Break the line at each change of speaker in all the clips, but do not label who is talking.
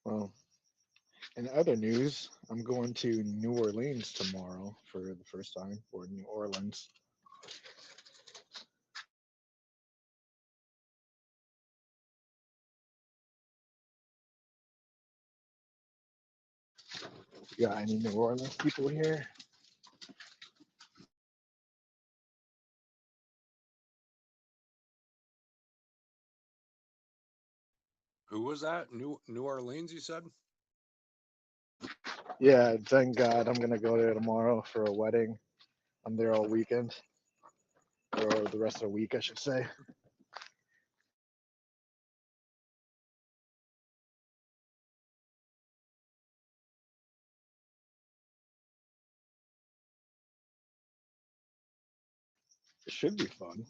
Well, in other news, I'm going to New Orleans tomorrow for the first time, or New Orleans. You got any New Orleans people here?
Who was that? New Orleans, you said?
Yeah, thank God I'm gonna go there tomorrow for a wedding. I'm there all weekend, or the rest of the week, I should say. It should be fun.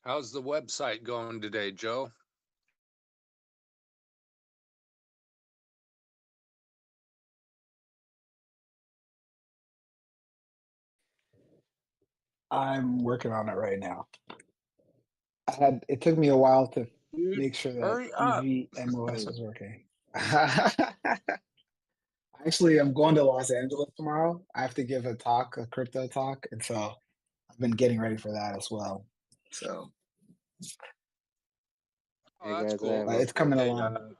How's the website going today, Joe?
I'm working on it right now. It took me a while to
Dude,
make sure that
hurry up.
EVMOS was working. Actually, I'm going to Los Angeles tomorrow. I have to give a talk, a crypto talk, and so I've been getting ready for that as well. So
Oh,
Hey
that's
guys, I
cool.
have a
it's coming
Hey,
along.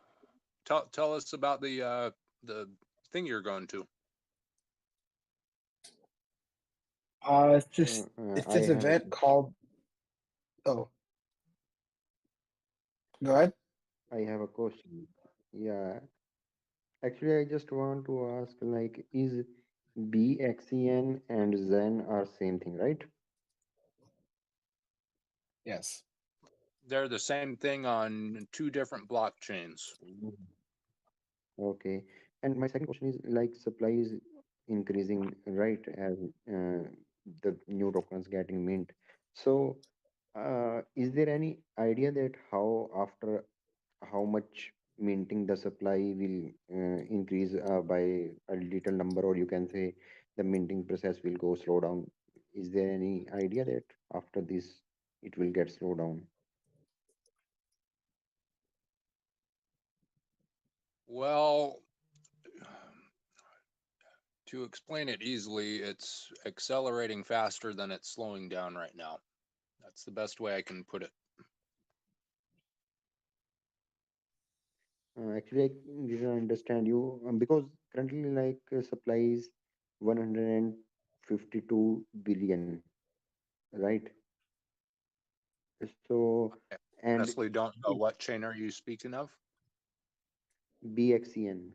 tell us about the thing you're going to.
It's
uh,
just
uh,
it's
I
this
have a
event called. Oh, go ahead.
I have a question. Yeah, actually, I just want to ask, like, is BXCN and Zen are same thing, right?
Yes.
They're the same thing on two different blockchains.
Mhm. Okay. And my second question is, like, supply is increasing, right, as the new tokens getting mint. So, is there any idea that how much minting the supply will increase by a little number, or you can say the minting process will go slow down? Is there any idea that after this it will get slow down?
Well, to explain it easily, it's accelerating faster than it's slowing down right now. That's the best way I can put it.
Actually, I didn't understand you because currently, like, supply is 152 billion, right? So,
I
and
honestly don't know,
it,
what chain are you speaking of?
BXCN,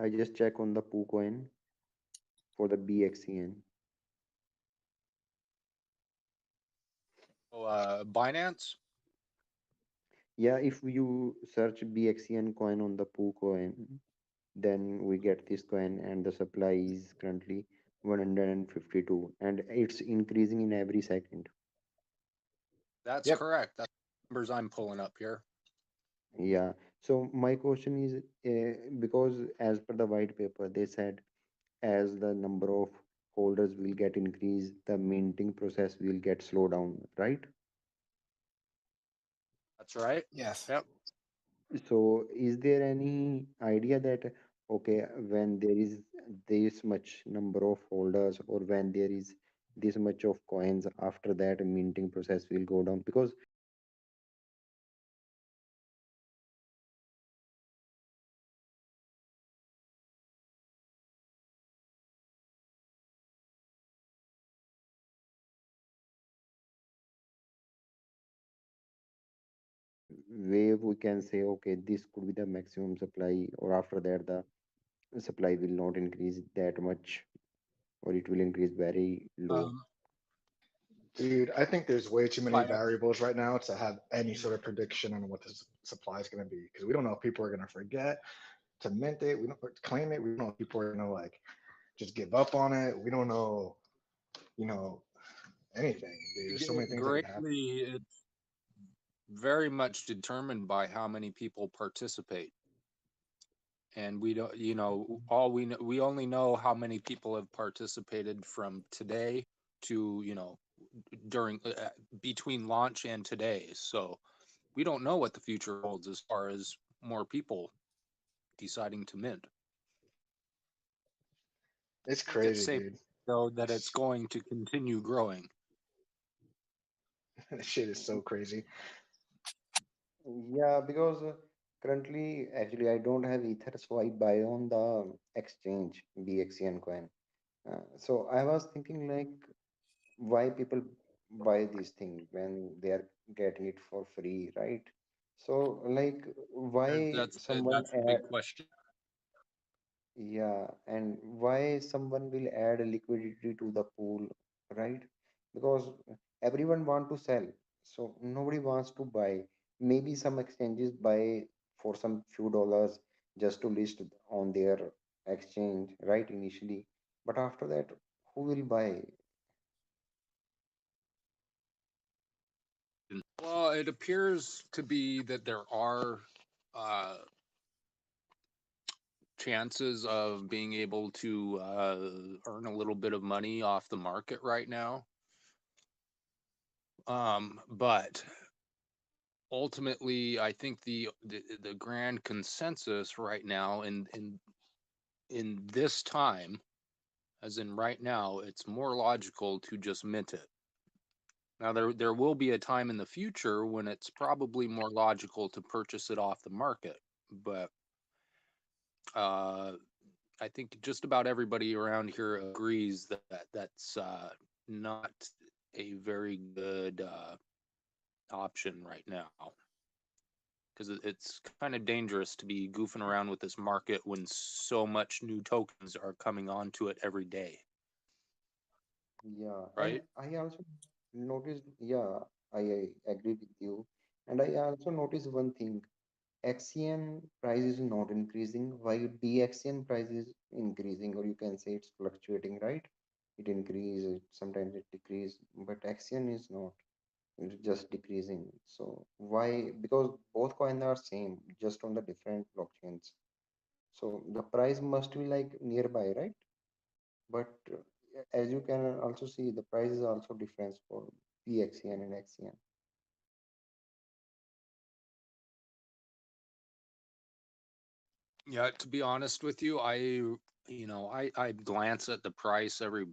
I just check on the PooCoin for the BXCN.
Oh, Binance?
Yeah, if you search BXCN coin on the PooCoin, then we get this coin, and the supply is currently 152, and it's increasing in every second.
That's
Yep.
correct. That's the numbers I'm pulling up here.
Yeah. So my question is, because as per the white paper, they said as the number of holders will get increased, the minting process will get slowed down, right?
That's right.
Yes.
Yep.
So, is there any idea that okay, when there is this much number of holders, or when there is this much of coins, after that minting process will go down? Because wave we can say okay, this could be the maximum supply, or after that the supply will not increase that much, or it will increase very low.
Um,
Dude, I think there's way too many
I,
variables right now to have any sort of prediction on what the supply is going to be because we don't know if people are going to forget to mint it. We don't claim it. We don't know if people are going to like just give up on it. We don't know, you know, anything. Dude. There's so many things that could happen.
greatly, it's very much determined by how many people participate. And we don't, all we only know how many people have participated from today to, during between launch and today. So we don't know what the future holds as far as more people deciding to mint.
It's
I think it's
crazy,
safe
dude.
though that it's going to continue growing.
This shit is so crazy.
Yeah, because currently actually I don't have ether, so I buy on the exchange BXCN coin. So I was thinking like why people buy this thing when they are getting it for free, right? So like why someone
That's the big question.
yeah, and why someone will add liquidity to the pool, right? Because everyone want to sell, so nobody wants to buy. Maybe some exchanges buy for some few dollars just to list on their exchange, right? Initially, but after that, who will buy?
Well, it appears to be that there are uh, chances of being able to earn a little bit of money off the market right now. But ultimately, I think the grand consensus right now in this time, as in right now, it's more logical to just mint it. Now there will be a time in the future when it's probably more logical to purchase it off the market, but uh, I think just about everybody around here agrees that that's not a very good option right now because it's kind of dangerous to be goofing around with this market when so much new tokens are coming onto it every day,
Yeah, and
right?
I also noticed, yeah, I agree with you. And I also noticed one thing, XCN price is not increasing, while BXCN price is increasing, or you can say it's fluctuating, right? It increases, sometimes it decreases, but XCN is not, it's just decreasing. So why? Because both coins are same, just on the different blockchains. So the price must be like nearby, right? But as you can also see, the price is also difference for PXCN and XCN.
Yeah, to be honest with you, I glance at the price every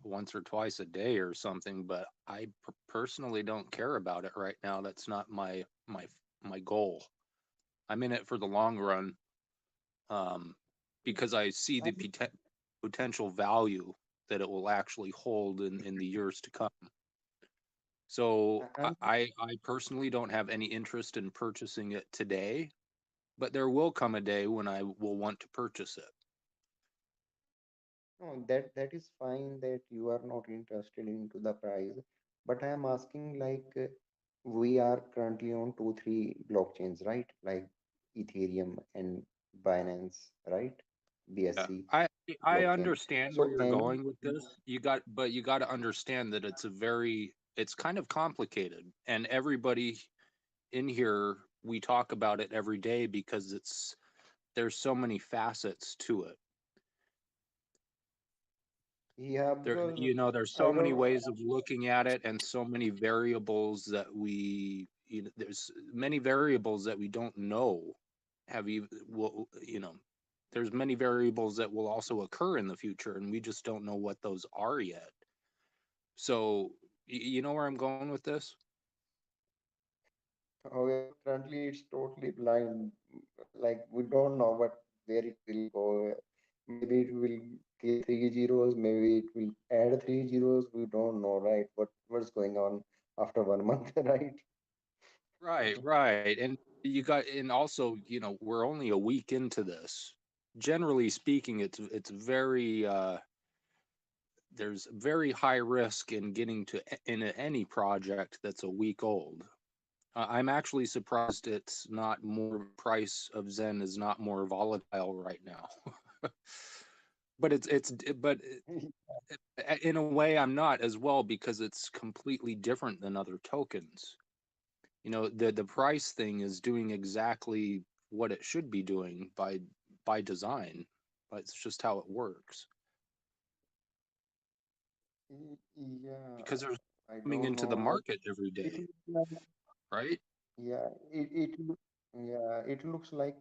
once or twice a day or something, but I personally don't care about it right now. That's not my goal. I'm in it for the long run, um, because I see the potential value that it will actually hold in the years to come. So
I'm
I personally don't have any interest in purchasing it today, but there will come a day when I will want to purchase it.
no, that is fine that you are not interested into the price, but I am asking like we are currently on 2 3 blockchains, right? Like Ethereum and Binance, right?
Yeah,
BSC
I
blockchain.
understand where
So
you're
any
going with this. But you got to understand that it's kind of complicated, and everybody in here we talk about it every day because there's so many facets to it.
yeah, because
There's
I
so many
don't
ways of looking at it and so many variables that we there's many variables that we don't know have you will there's many variables that will also occur in the future, and we just don't know what those are yet. So you know where I'm going with this?
However, currently it's totally blind. Like we don't know what where it will go. Maybe it will kill three zeros. Maybe it will add three zeros. We don't know, right? What's going on after 1 month, right?
Right. And also, we're only a week into this. Generally speaking, it's very there's very high risk in getting to in any project that's a week old. I'm actually surprised it's not more price of Zen is not more volatile right now. But in a way I'm not as well, because it's completely different than other tokens. The price thing is doing exactly what it should be doing by design, but it's just how it works,
Yeah,
because there's
I
coming
don't
into the
know.
market every
It
day,
looks like,
right?
yeah, yeah, it looks like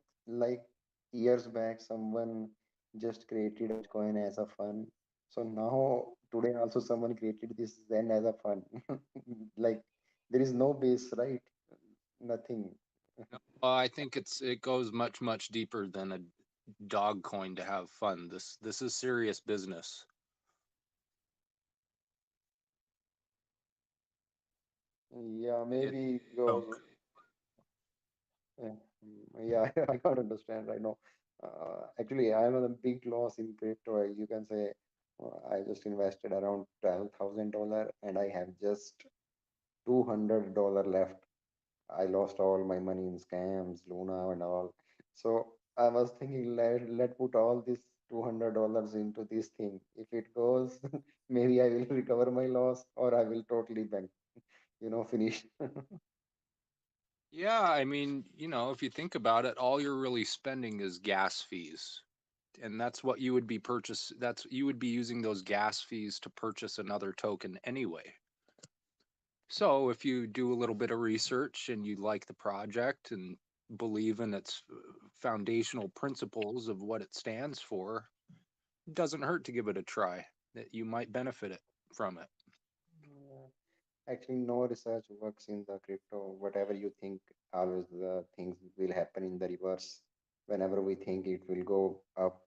years back someone just created a Bitcoin as a fun. So now today also someone created this Zen as a fun. Like there is no base, right? Nothing.
I think it goes much deeper than a dog coin to have fun. This is serious business.
Yeah,
It
maybe because
joke.
yeah, yeah, I can't understand. I know. Actually, I'm at a big loss in crypto. You can say I just invested around $12,000 and I have just $200 left. I lost all my money in scams, Luna and all. So I was thinking, let put all this $200 into this thing. If it goes, maybe I will recover my loss or I will totally bank, finish.
Yeah, I mean, if you think about it, all you're really spending is gas fees. And that's what you would be you would be using those gas fees to purchase another token anyway. So if you do a little bit of research and you like the project and believe in its foundational principles of what it stands for, it doesn't hurt to give it a try. That you might benefit from it.
Yeah. Actually, no research works in the crypto. Whatever you think, always the things will happen in the reverse. Whenever we think it will go up,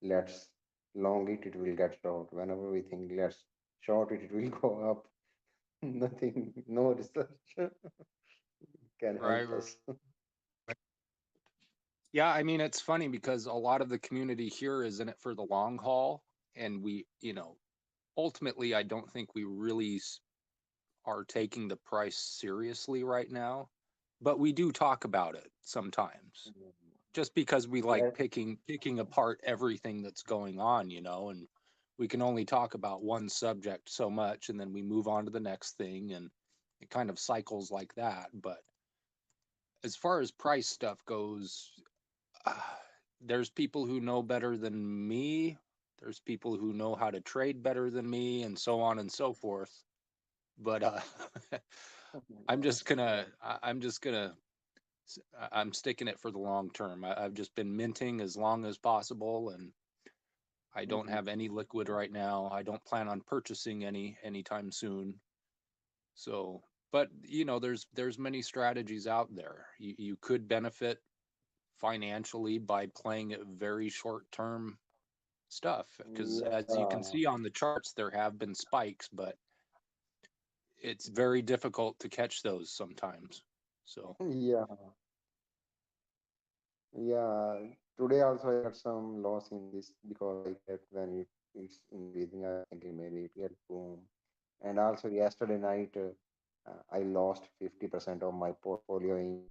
let's long it, it will get short. Whenever we think let's short it, it will go up. Nothing, no research can
Right.
help us.
Yeah, I mean, it's funny because a lot of the community here is in it for the long haul. And ultimately, I don't think we really are taking the price seriously right now, but we do talk about it sometimes, just because we like
Let
picking apart everything that's going on, and we can only talk about one subject so much, and then we move on to the next thing, and it kind of cycles like that. But as far as price stuff goes, uh, there's people who know better than me. There's people who know how to trade better than me, and so on and so forth. But I'm just gonna I'm sticking it for the long term. I've just been minting as long as possible, and I don't have any liquid right now. I don't plan on purchasing any anytime soon. So, but there's many strategies out there. You could benefit financially by playing it very short term stuff, because as you can
yeah,
see on the charts, there have been spikes, but it's very difficult to catch those sometimes. So,
yeah, yeah. Today also I got some loss in this because I kept when it's increasing, I was thinking maybe it get boom. And also yesterday night, I lost 50% of my portfolio in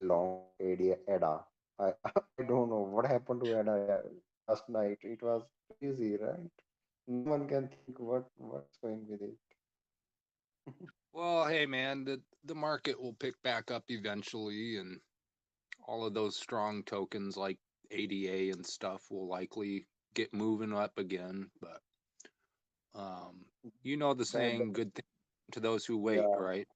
long ADA. I I don't know what happened to ADA last night. It was crazy, right? No one can think what's going with it.
well, hey man, the market will pick back up eventually, and all of those strong tokens like ADA and stuff will likely get moving up again. But um, the
And
saying, "Good thing to those who wait,"
yeah,
right?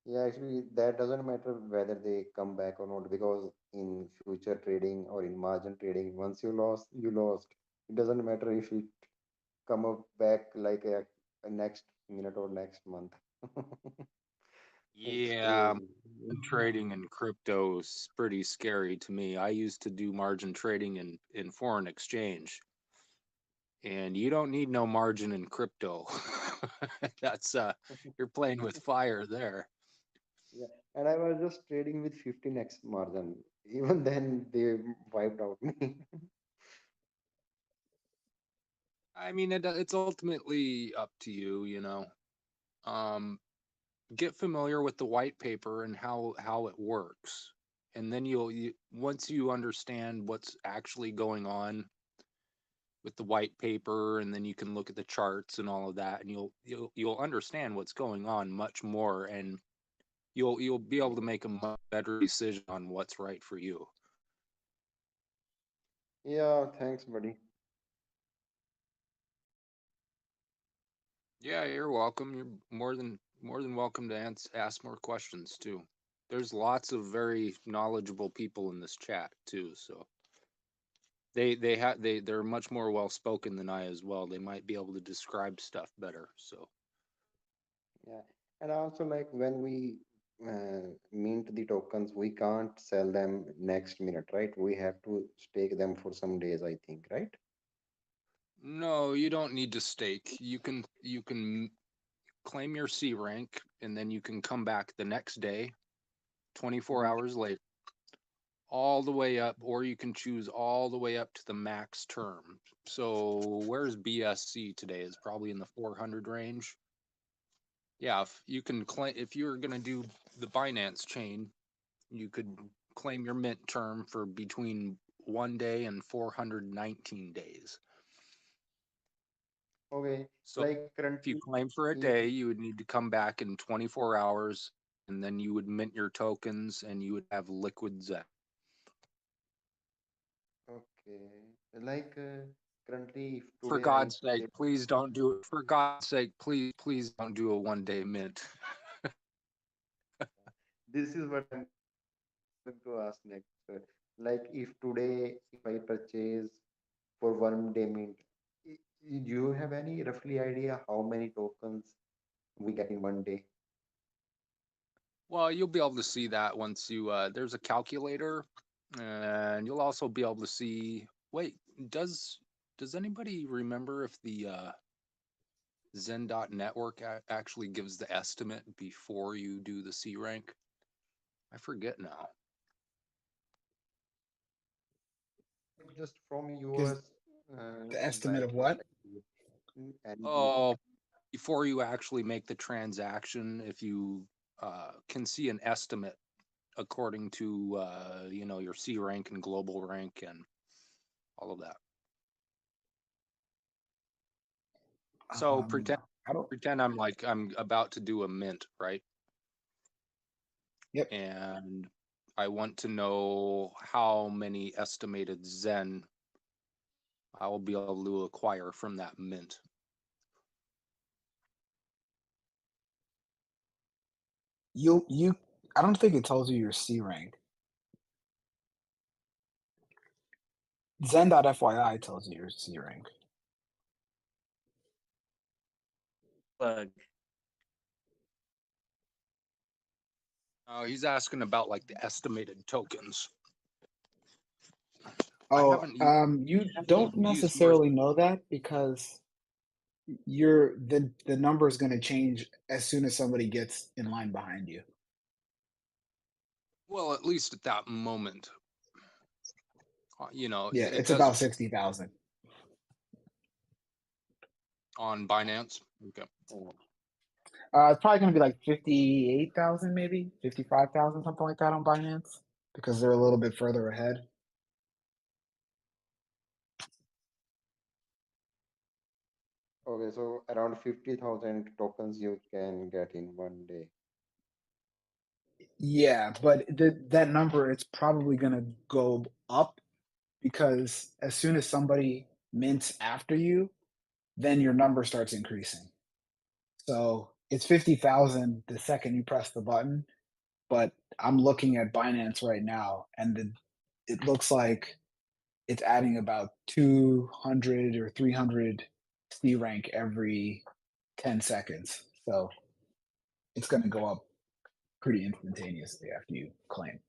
Yeah, actually, that doesn't matter whether they come back or not because in future trading or in margin trading, once you lost, you lost. It doesn't matter if it come up back like a next minute or next month. It's
Yeah,
crazy.
margin trading in crypto is pretty scary to me. I used to do margin trading in foreign exchange, and you don't need no margin in crypto. That's you're playing with fire there.
Yeah, and I was just trading with 15x margin. Even then, they wiped out me.
I mean, it's ultimately up to you, you know. Um, get familiar with the white paper and how it works, and then once you understand what's actually going on with the white paper, and then you can look at the charts and all of that, and you'll understand what's going on much more, and you'll be able to make a much better decision on what's right for you.
Yeah, thanks, buddy.
Yeah, you're welcome. You're more than welcome to ask more questions too. There's lots of very knowledgeable people in this chat too, so they're much more well spoken than I as well. They might be able to describe stuff better. So
Yeah, and also like when we mint the tokens, we can't sell them next minute, right? We have to stake them for some days, I think, right?
no, you don't need to stake. You can claim your C rank, and then you can come back the next day, 24
Mhm.
hours later, all the way up, or you can choose all the way up to the max term. So where's BSC today? Is probably in the 400 range. Yeah, if you can claim, if you're gonna do the Binance chain, you could claim your mint term for between 1 day and 419 days.
Okay,
So
like
if you
currently,
claim for a
if
day, you would need to come back in 24 hours, and then you would mint your tokens and you would have liquid Zen.
okay, like currently, if
For
today I
God's sake,
purchase,
please don't do it. For God's sake, please don't do a 1 day mint.
this is what I'm going to ask next. Like if today, if I purchase for 1 day mint, do you have any roughly idea how many tokens we get in 1 day?
Well, you'll be able to see that once you there's a calculator, and you'll also be able to see. Wait, does anybody remember if the Zen.network actually gives the estimate before you do the C rank? I forget now.
Just from
Gives
yours
the estimate of
direct
what?
perspective, any
Oh, before you actually make the transaction, if you can see an estimate according to your C rank and global rank and all of that. So pretend
I don't.
pretend I'm about to do a mint, right?
Yep.
And I want to know how many estimated Zen I will be able to acquire from that mint.
You. I don't think it tells you your C rank. Zen.fyi tells you your C rank.
Bug.
Oh, he's asking about like the estimated tokens. I
Oh,
haven't used
you
I haven't
don't
used yours.
necessarily know that because the number is going to change as soon as somebody gets in line behind you.
Well, at least at that moment,
Yeah,
it
it's
does
about 60,000.
on Binance. Okay.
oh,
It's probably going to be like 58,000, maybe 55,000, something like that on Binance because they're a little bit further ahead.
okay, so around 50,000 tokens you can get in 1 day.
Yeah, but that number it's probably going to go up because as soon as somebody mints after you, then your number starts increasing. So it's 50,000 the second you press the button. But I'm looking at Binance right now, and it looks like it's adding about 200 or 300 C rank every 10 seconds. So it's going to go up pretty instantaneously after you claim.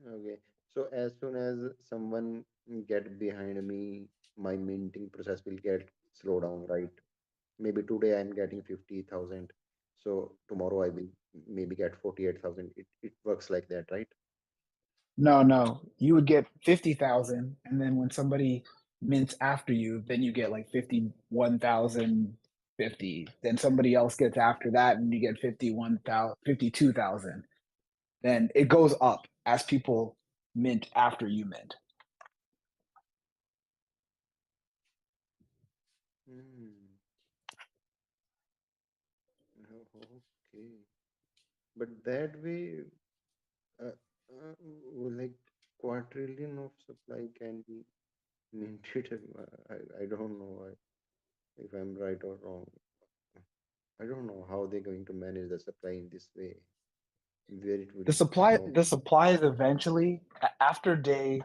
Okay. So as soon as someone get behind me, my minting process will get slow down, right? Maybe today I'm getting 50,000. So tomorrow I will maybe get 48,000. It works like that, right?
No, you would get 50,000, and then when somebody mints after you, then you get like 51,050. Then somebody else gets after that, and you get 51,000, 52,000. Then it goes up as people mint after you mint.
Hmm. Okay. But that way, like quadrillion of supply can be minted. I don't know if I'm right or wrong. I don't know how they're going to manage the supply in this way, where it will not.
The supply is eventually after day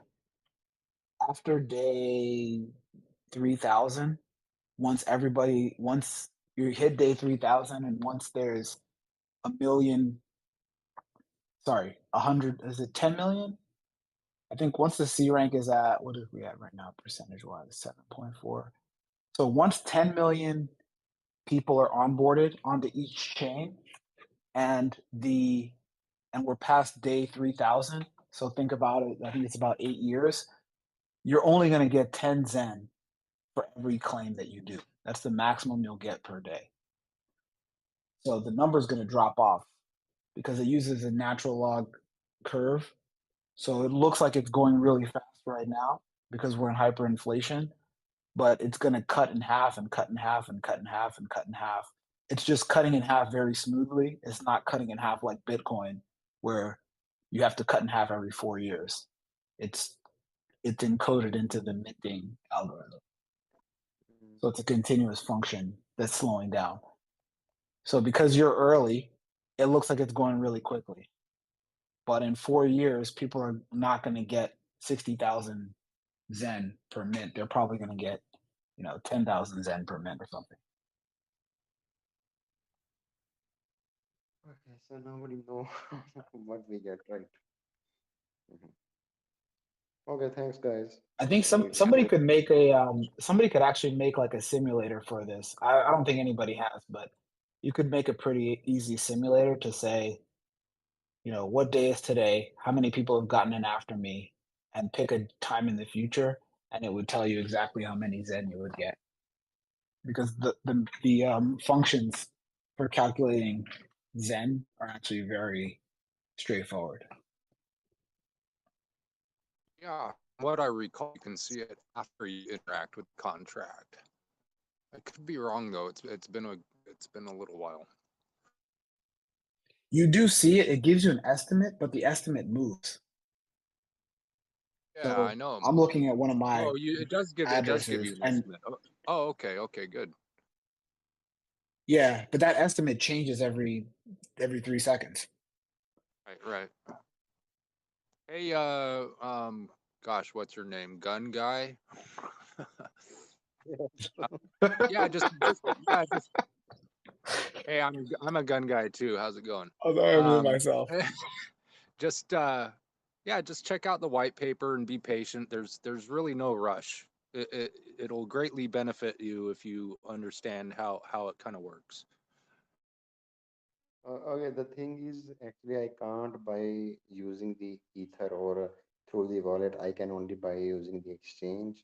3,000. Once you hit day 3,000, and once there's a million, sorry, 100, is it 10 million? I think once the C rank is at, what are we at right now, percentage wise, 7.4. So once 10 million people are onboarded onto each chain, and we're past day 3,000. So think about it. I think it's about 8 years. You're only going to get 10 Zen for every claim that you do. That's the maximum you'll get per day. So the number is going to drop off because it uses a natural log curve. So it looks like it's going really fast right now because we're in hyperinflation, but it's going to cut in half and cut in half and cut in half and cut in half. It's just cutting in half very smoothly. It's not cutting in half like Bitcoin, where you have to cut in half every 4 years. It's encoded into the minting algorithm.
Mm.
So it's a continuous function that's slowing down. So because you're early, it looks like it's going really quickly. But in 4 years, people are not going to get 60,000 Zen per mint. They're probably going to get, 10,000 Zen per mint or something.
Okay, so nobody know what we get, right? Mhm. Okay, thanks, guys.
I think
Great.
somebody could make somebody could actually make like a simulator for this. I don't think anybody has, but you could make a pretty easy simulator to say, what day is today? How many people have gotten in after me? And pick a time in the future, and it would tell you exactly how many Zen you would get. Because the functions for calculating Zen are actually very straightforward.
Yeah, what I recall, you can see it after you interact with the contract. I could be wrong though. It's been a little while.
You do see it; it gives you an estimate, but the estimate moves.
Yeah, I
So
know.
I'm looking at one of my
Oh, it does give
addresses,
you an
and
estimate. Oh, okay, good.
yeah, but that estimate changes every 3 seconds.
Right. Hey, gosh, what's your name? Gun guy? Yeah, yeah, just. Hey, I'm a gun guy too. How's it going?
I'm sorry, I muted
Um,
myself.
just yeah, just check out the white paper and be patient. There's really no rush. It'll greatly benefit you if you understand how it kind of works.
Okay, the thing is, actually, I can't buy using the Ether or through the wallet. I can only buy using the exchange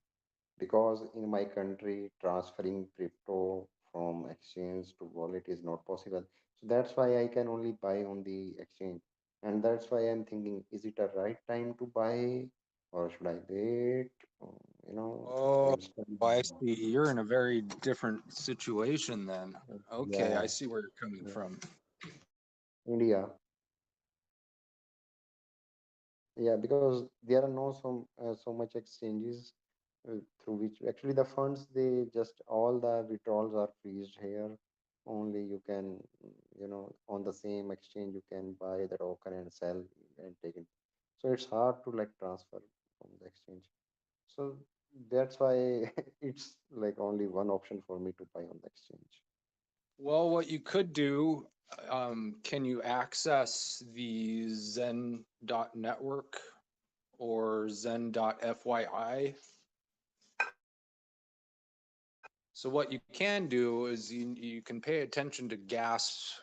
because in my country, transferring crypto from exchange to wallet is not possible. So that's why I can only buy on the exchange. And that's why I'm thinking, is it a right time to buy or should I wait? Oh,
Oh,
I'm studying.
I see. You're in a very different situation then. Okay, I
Yeah,
see where you're coming
yeah.
from.
India. Yeah, because there are no so much exchanges through which actually the funds, they just all the withdrawals are freezed here. Only you can, on the same exchange you can buy the token and sell and take it. So it's hard to like transfer from the exchange. So that's why it's like only one option for me to buy on the exchange.
Well, what you could do, can you access the Zen.network or Zen.fyi? So what you can do is you can pay attention to gas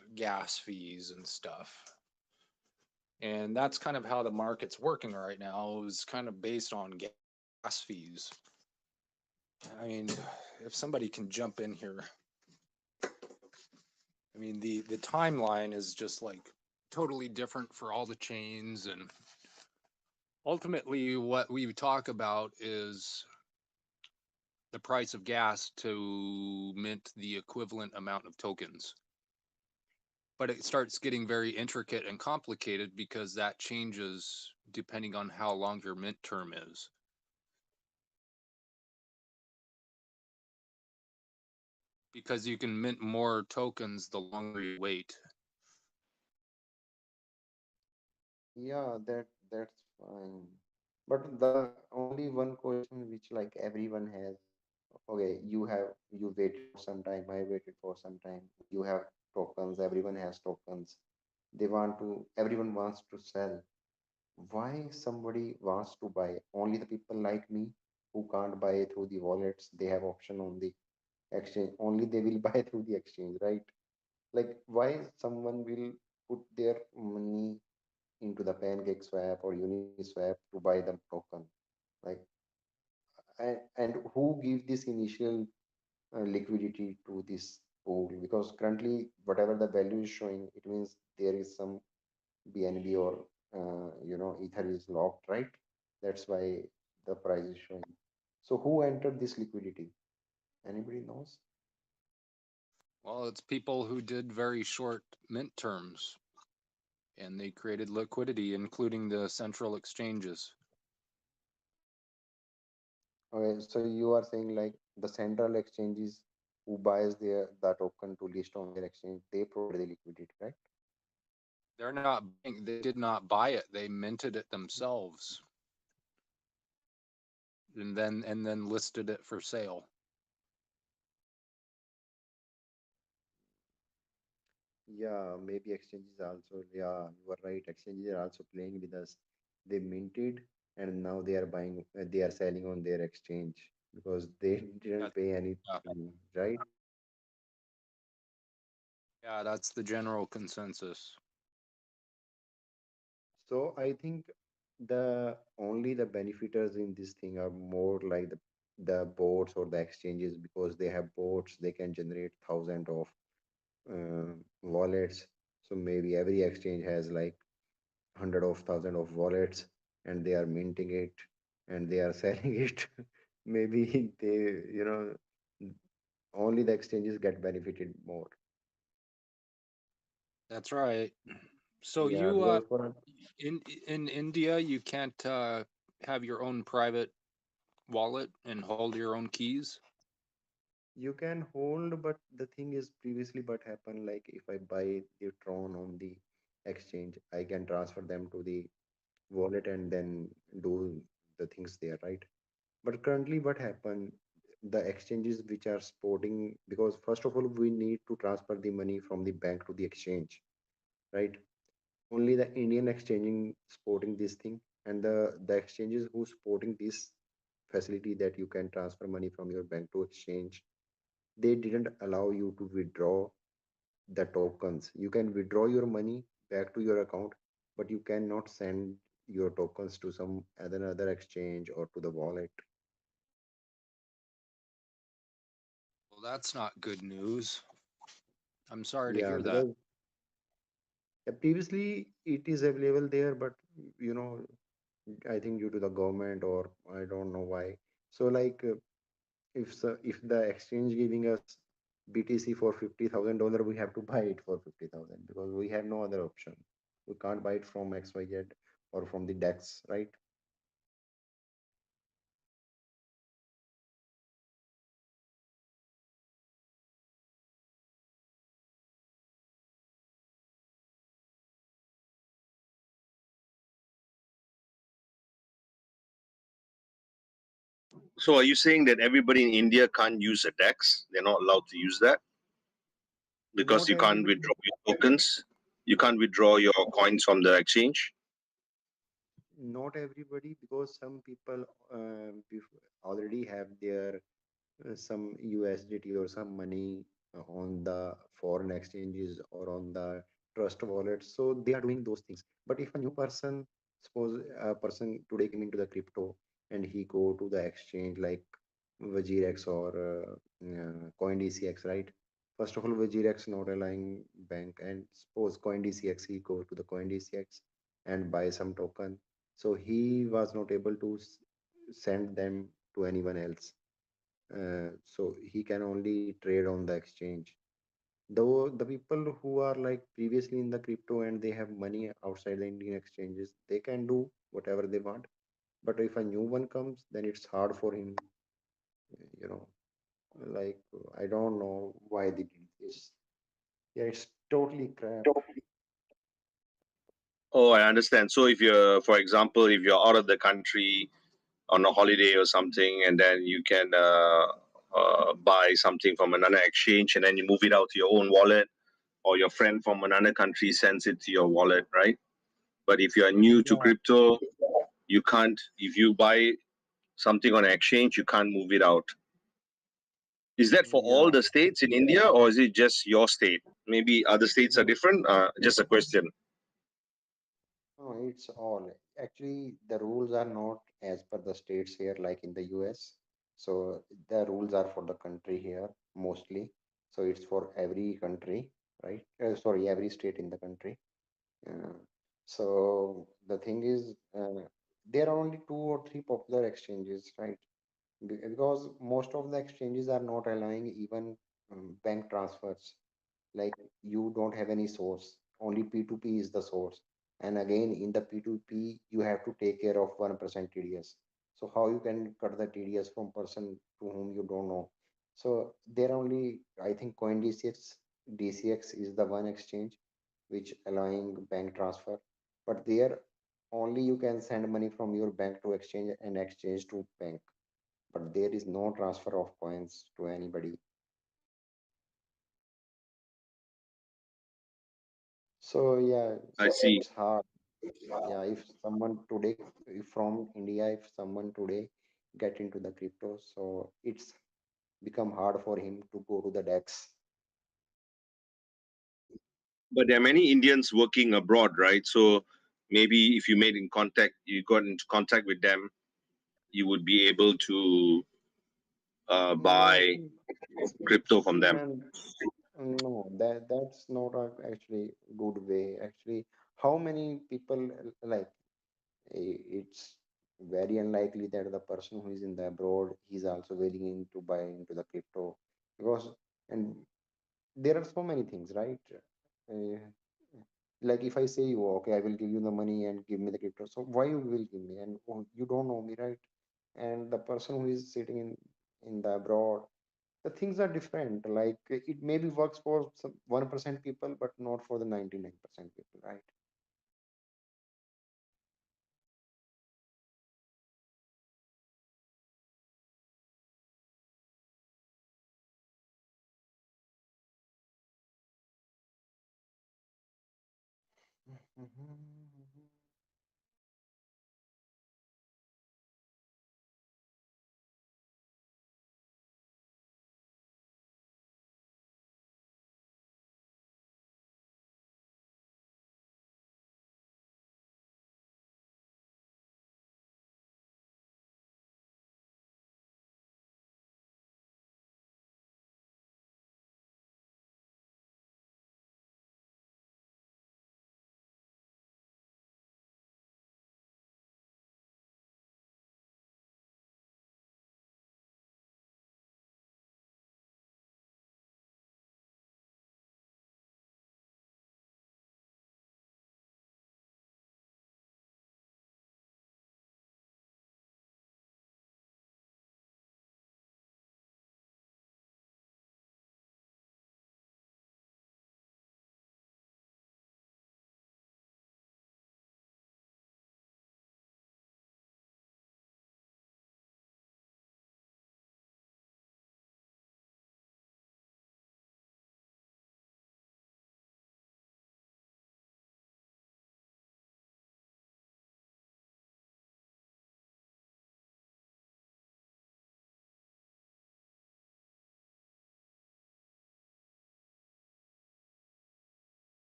fees and stuff. And that's kind of how the market's working right now, is kind of based on gas fees. I mean, if somebody can jump in here. I mean, the timeline is just like totally different for all the chains, and ultimately what we talk about is the price of gas to mint the equivalent amount of tokens. But it starts getting very intricate and complicated because that changes depending on how long your mint term is. Because you can mint more tokens the longer you wait.
Yeah, that's fine. But the only one question which like everyone has, okay, you waited for some time, I waited for some time. You have tokens, everyone has tokens. Everyone wants to sell. Why somebody wants to buy? Only the people like me who can't buy through the wallets, they have option on the exchange. Only they will buy through the exchange, right? Like why someone will put their money into the pancake swap or uniswap to buy the token, like, and who give this initial liquidity to this pool? Because currently whatever the value is showing, it means there is some BNB or ether is locked, right? That's why the price is showing. So who entered this liquidity? Anybody knows?
Well, it's people who did very short mint terms, and they created liquidity, including the central exchanges.
Okay, so you are saying like the central exchanges who buys the token to list on their exchange, they provide the liquidity, right?
They did not buy it. They minted it themselves and then listed it for sale.
Yeah, maybe exchanges also, yeah, you are right. Exchanges are also playing with us. They minted and now they are buying, they are selling on their exchange because they didn't
That,
pay any
yeah,
money, right?
yeah, that's the general consensus.
So I think the benefiters in this thing are more like the boards or the exchanges because they have boards, they can generate thousands of wallets. So maybe every exchange has like hundred of thousand of wallets and they are minting it and they are selling it. Maybe only the exchanges get benefited more.
That's right. So
Yeah,
you
because for
in in India, you can't have your own private wallet and hold your own keys.
you can hold, but the thing is previously what happened, like if I buy the Tron on the exchange, I can transfer them to the wallet and then do the things there, right? But currently what happened, the exchanges which are supporting, because first of all we need to transfer the money from the bank to the exchange, right? Only the Indian exchanging supporting this thing, and the exchanges who supporting this facility that you can transfer money from your bank to exchange, they didn't allow you to withdraw the tokens. You can withdraw your money back to your account, but you cannot send your tokens to some other exchange or to the wallet.
Well, that's not good news. I'm sorry to
Yeah,
hear that.
because previously it is available there, but you know, I think due to the government or I don't know why. So like if the exchange giving us BTC for $50,000, we have to buy it for 50,000 because we have no other option. We can't buy it from XYZ or from the DEX, right?
So are you saying that everybody in India can't use a DEX? They're not allowed to use that because
Not
you can't
everybody.
withdraw your tokens? You can't withdraw your coins from the exchange?
Not everybody, because some people already have their some USDT or some money on the foreign exchanges or on the trust wallet. So they are doing those things. But if a new person, suppose a person today came into the crypto and he go to the exchange like VGX or CoinDCX, right? First of all, VGX not allowing bank, and suppose CoinDCX, he go to the CoinDCX and buy some token. So he was not able to send them to anyone else, so he can only trade on the exchange. Though the people who are like previously in the crypto and they have money outside the Indian exchanges, they can do whatever they want. But if a new one comes, then it's hard for him, you know. Like, I don't know why they did this. Yeah, it's totally crap.
Oh, I understand. So if you're, for example, if you're out of the country on a holiday or something, and then you can buy something from another exchange, and then you move it out to your own wallet, or your friend from another country sends it to your wallet, right? But if you are new to
Yeah,
crypto, you can't. If you buy something on an exchange, you can't move it out. Is that for all
yeah.
the states in India, or is it just your state? Maybe other states are
No,
different. Just a question.
no, it's all. Actually, the rules are not as per the states here, like in the US. So the rules are for the country here mostly. So it's for every country, right? Sorry, every state in the country. Uh, so the thing is, there are only two or three popular exchanges, right? Because most of the exchanges are not allowing even bank transfers. Like, you don't have any source, only P2P is the source. And again, in the P2P, you have to take care of 1% TDS. So how you can cut the TDS from person to whom you don't know? So there are only, I think, DCX is the one exchange which allowing bank transfer. But there only you can send money from your bank to exchange and exchange to bank. But there is no transfer of coins to anybody. So yeah,
I see.
it's hard. Yeah, if someone today, if from India, if someone today get into the crypto, so it's become hard for him to go to the DEX.
But there are many Indians working abroad, right? So maybe if you made in contact, you got into contact with them, you would be able to
No,
buy crypto from them.
man, no, that's not a actually good way. Actually, how many people like it's very unlikely that the person who is in the abroad he's also willing to buy into the crypto, because and there are so many things, right? Uh, like if I say you, okay, I will give you the money and give me the crypto. So why you will give me? And oh, you don't know me, right? And the person who is sitting in the abroad, the things are different. Like it maybe works for some 1% people, but not for the 99% people, right?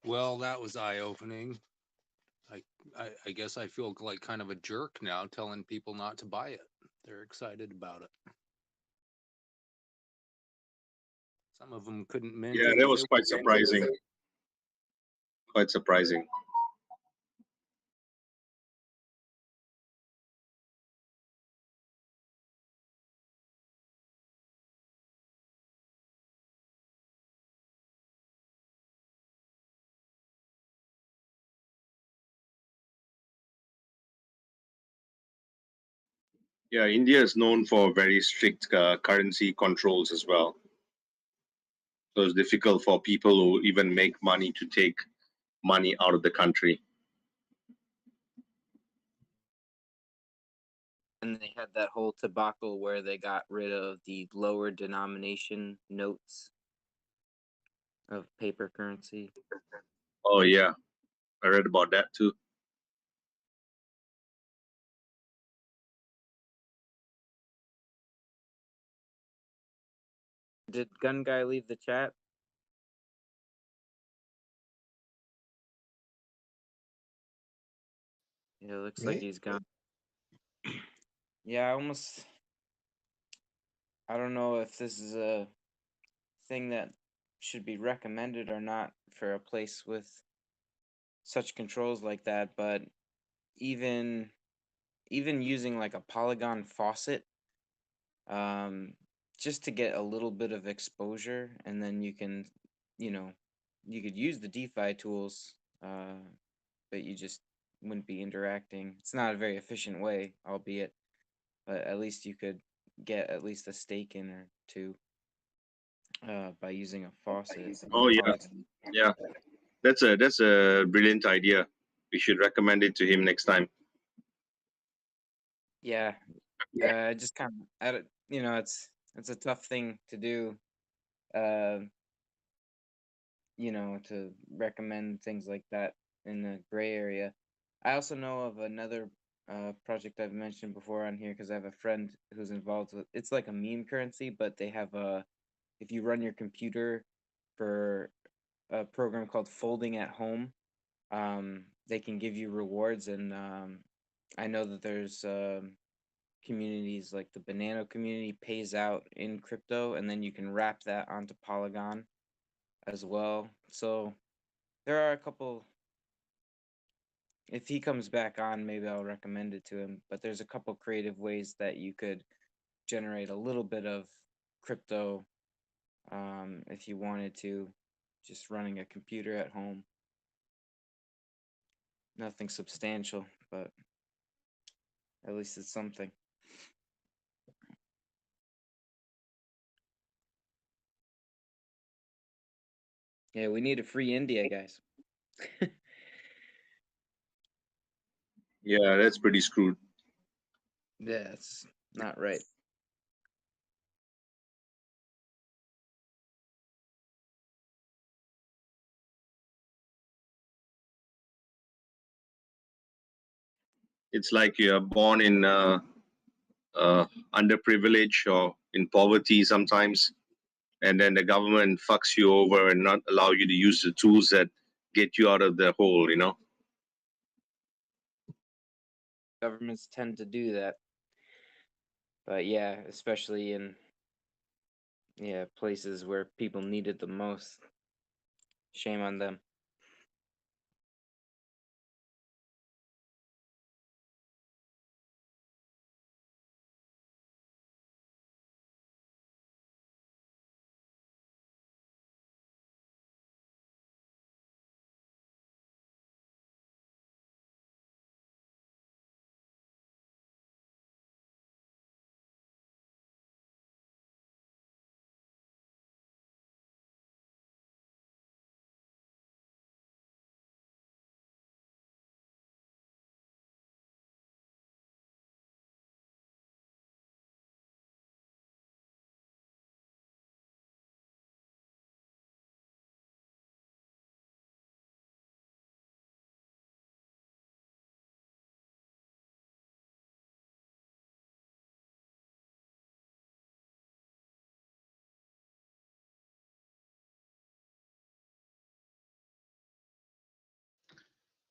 Well, that was eye-opening. I guess I feel like kind of a jerk now telling people not to buy it. They're excited about it. Some of them couldn't mint
Yeah,
it
that
if
was
they
quite surprising. Quite surprising. Yeah, India is known for very strict currency controls as well. So it's difficult for people who even make money to take money out of the country.
And they had that whole debacle where they got rid of the lower denomination notes of paper currency.
Oh yeah, I read about that too.
Did Gun Guy leave the chat? Yeah, it looks like
Me?
he's gone. Yeah, I don't know if this is a thing that should be recommended or not for a place with such controls like that, but even using like a polygon faucet, just to get a little bit of exposure, and then you can, you could use the DeFi tools, but you just wouldn't be interacting. It's not a very efficient way, albeit, but at least you could get at least a stake in or two by using a faucet.
Oh yeah, yeah. That's a brilliant idea. We should recommend it to him next time.
Yeah, just kind of, it's a tough thing to do. Uh, to recommend things like that in the gray area. I also know of another project I've mentioned before on here because I have a friend who's involved with. It's like a meme currency, but they have if you run your computer for a program called Folding at Home, they can give you rewards, and I know that there's communities like the Banana community pays out in crypto, and then you can wrap that onto Polygon as well. So there are a couple. If he comes back on, maybe I'll recommend it to him. But there's a couple creative ways that you could generate a little bit of crypto, if you wanted to, just running a computer at home. Nothing substantial, but at least it's something. Yeah, we need a free India, guys.
Yeah, that's pretty screwed.
Yeah, it's not right.
It's like you're born in underprivilege or in poverty sometimes, and then the government fucks you over and not allow you to use the tools that get you out of the hole. You know.
Governments tend to do that. But yeah, especially in places where people need it the most. Shame on them.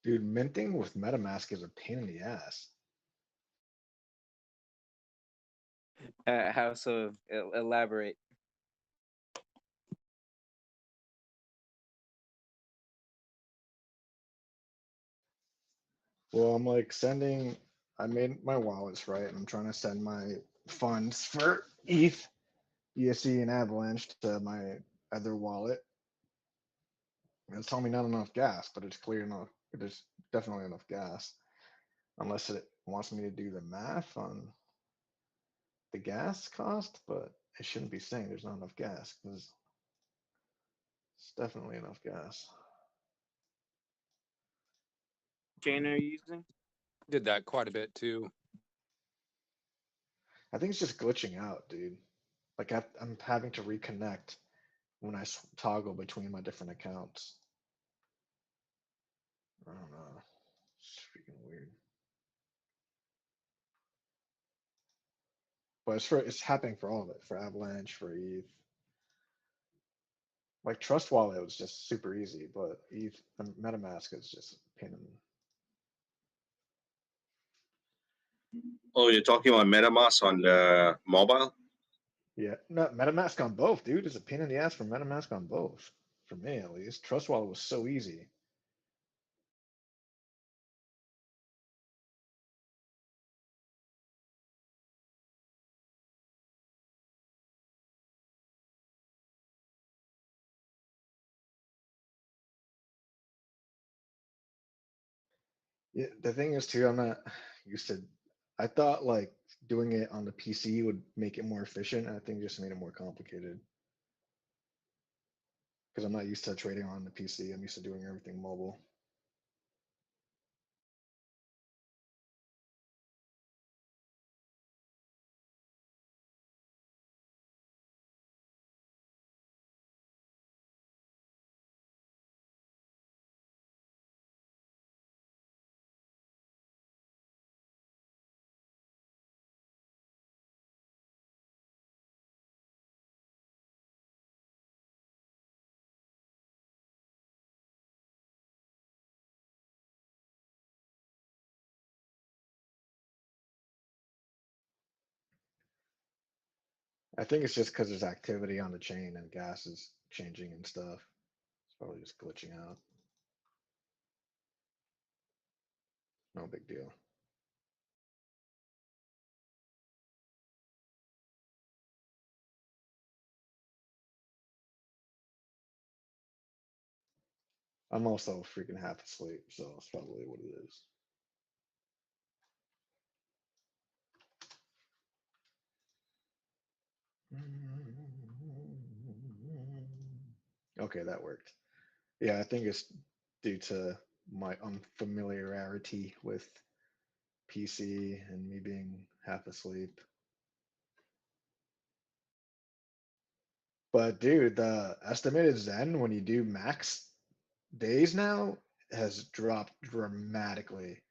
Dude, minting with MetaMask is a pain in the ass.
How so? Elaborate.
Well, I'm like sending, I made my wallets, right? And I'm trying to send my funds for ETH, ESC, and Avalanche to my other wallet. And it's telling me not enough gas, but it's clear enough. There's definitely enough gas. Unless it wants me to do the math on the gas cost, but it shouldn't be saying there's not enough gas because it's definitely enough gas.
Chain are you using?
Did that quite a bit too.
I think it's just glitching out, dude. Like I'm having to reconnect when I toggle between my different accounts. I don't know. It's freaking weird. But it's happening for all of it, for Avalanche, for ETH. Like Trust Wallet was just super easy, but ETH and MetaMask is just a pain in.
Oh, you're talking about MetaMask on the mobile?
Yeah, no, MetaMask on both, dude. It's a pain in the ass for MetaMask on both. For me, at least. Trust Wallet was so easy. Yeah, the thing is too, I'm not used to. I thought like doing it on the PC would make it more efficient. I think it just made it more complicated because I'm not used to trading on the PC. I'm used to doing everything mobile. I think it's just because there's activity on the chain and gas is changing and stuff. It's probably just glitching out. No big deal. I'm also freaking half asleep, so it's probably what it is. Okay, that worked. Yeah, I think it's due to my unfamiliarity with PC and me being half asleep. But dude, the estimated Zen when you do max days now has dropped dramatically.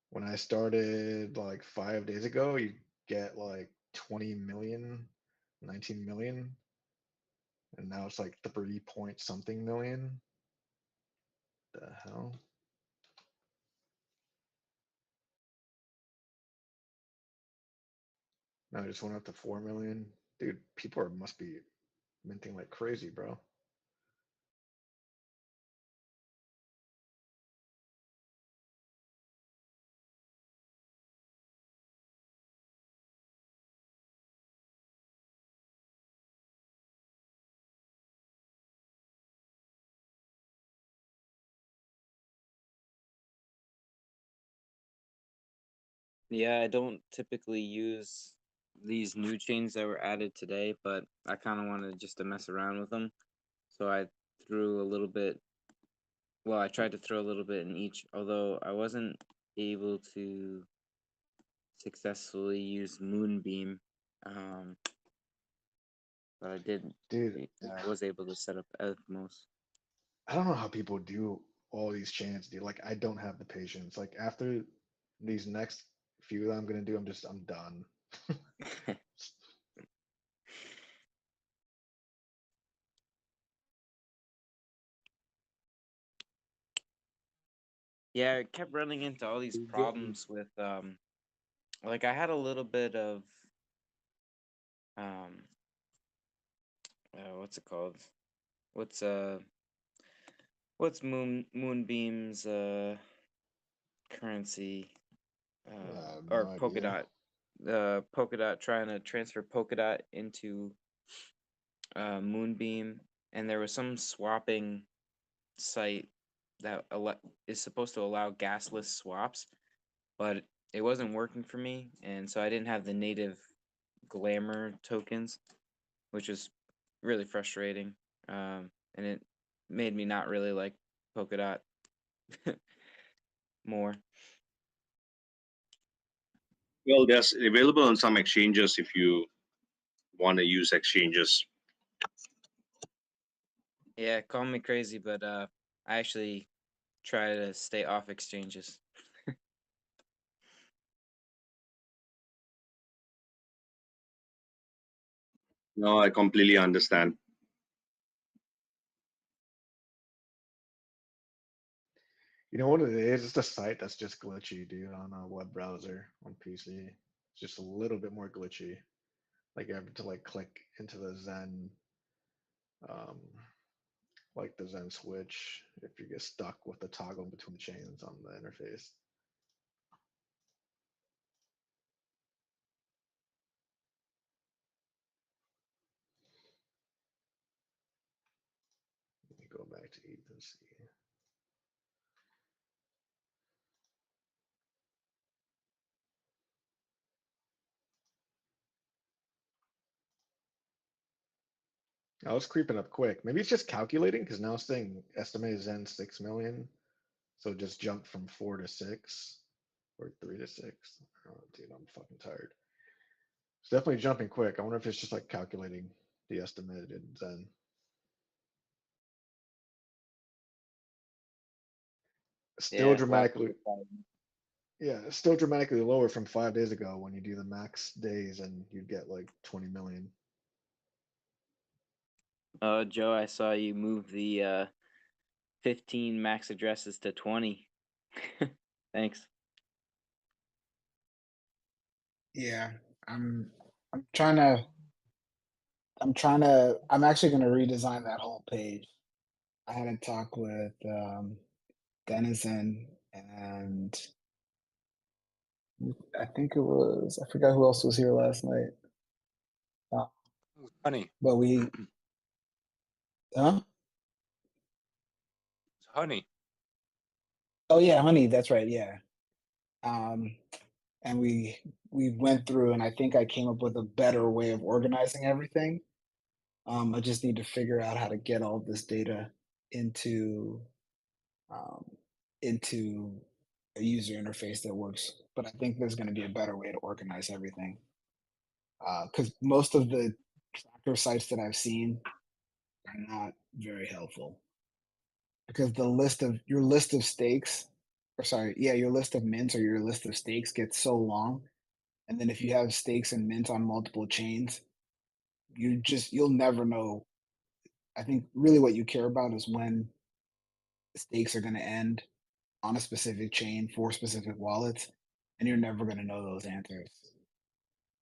When I started like 5 days ago, you get like 20 million, 19 million, and now it's like 30 point something million. The hell? Now I just went up to 4 million. Dude, people must be minting like crazy, bro.
Yeah, I don't typically use these new chains that were added today, but I kind of wanted just to mess around with them. So I threw a little bit. Well, I tried to throw a little bit in each, although I wasn't able to successfully use Moonbeam. But I did.
Dude,
I was able to set up Ethmos.
I don't know how people do all these chains, dude. Like, I don't have the patience. Like, after these next few that I'm gonna do, I'm done.
Yeah, I kept running into all these problems with like I had a little bit of what's it called? What's Moonbeam's currency
I have
or
no idea.
Polkadot trying to transfer Polkadot into Moonbeam, and there was some swapping site that is supposed to allow gasless swaps, but it wasn't working for me, and so I didn't have the native glamour tokens, which is really frustrating. And it made me not really like Polkadot more.
Well, that's available on some exchanges if you want to use exchanges.
Yeah, call me crazy, but I actually try to stay off exchanges.
No, I completely understand.
You know what it is? It's a site that's just glitchy, dude, on a web browser on PC. It's just a little bit more glitchy. Like you have to like click into the Zen, um, like the Zen switch if you get stuck with the toggle between chains on the interface. Let me go back to ETH and see. Oh, it's creeping up quick. Maybe it's just calculating because now it's saying estimated Zen 6 million. So it just jumped from 4 to 6 or 3 to 6. Oh, dude, I'm fucking tired. It's definitely jumping quick. I wonder if it's just like calculating the estimated Zen. Still
Yeah,
dramatically, yeah, still dramatically lower from 5 days ago when you do the max days and you get like 20 million.
Joe, I saw you move the 15 max addresses to 20. Thanks.
Yeah, I'm trying to I'm actually gonna redesign that whole page. I had a talk with Denizen and I think it was I forgot who else was here last night.
Honey,
But we huh?
honey.
Oh yeah, honey, that's right, yeah. Um and we went through and I think I came up with a better way of organizing everything. I just need to figure out how to get all this data into um, into a user interface that works. But I think there's going to be a better way to organize everything. Because most of the tracker sites that I've seen are not very helpful. Because your list of stakes, or sorry, yeah, your list of mints or your list of stakes gets so long. And then if you have stakes and mints on multiple chains, you'll never know. I think really what you care about is when stakes are going to end on a specific chain for specific wallets, and you're never going to know those answers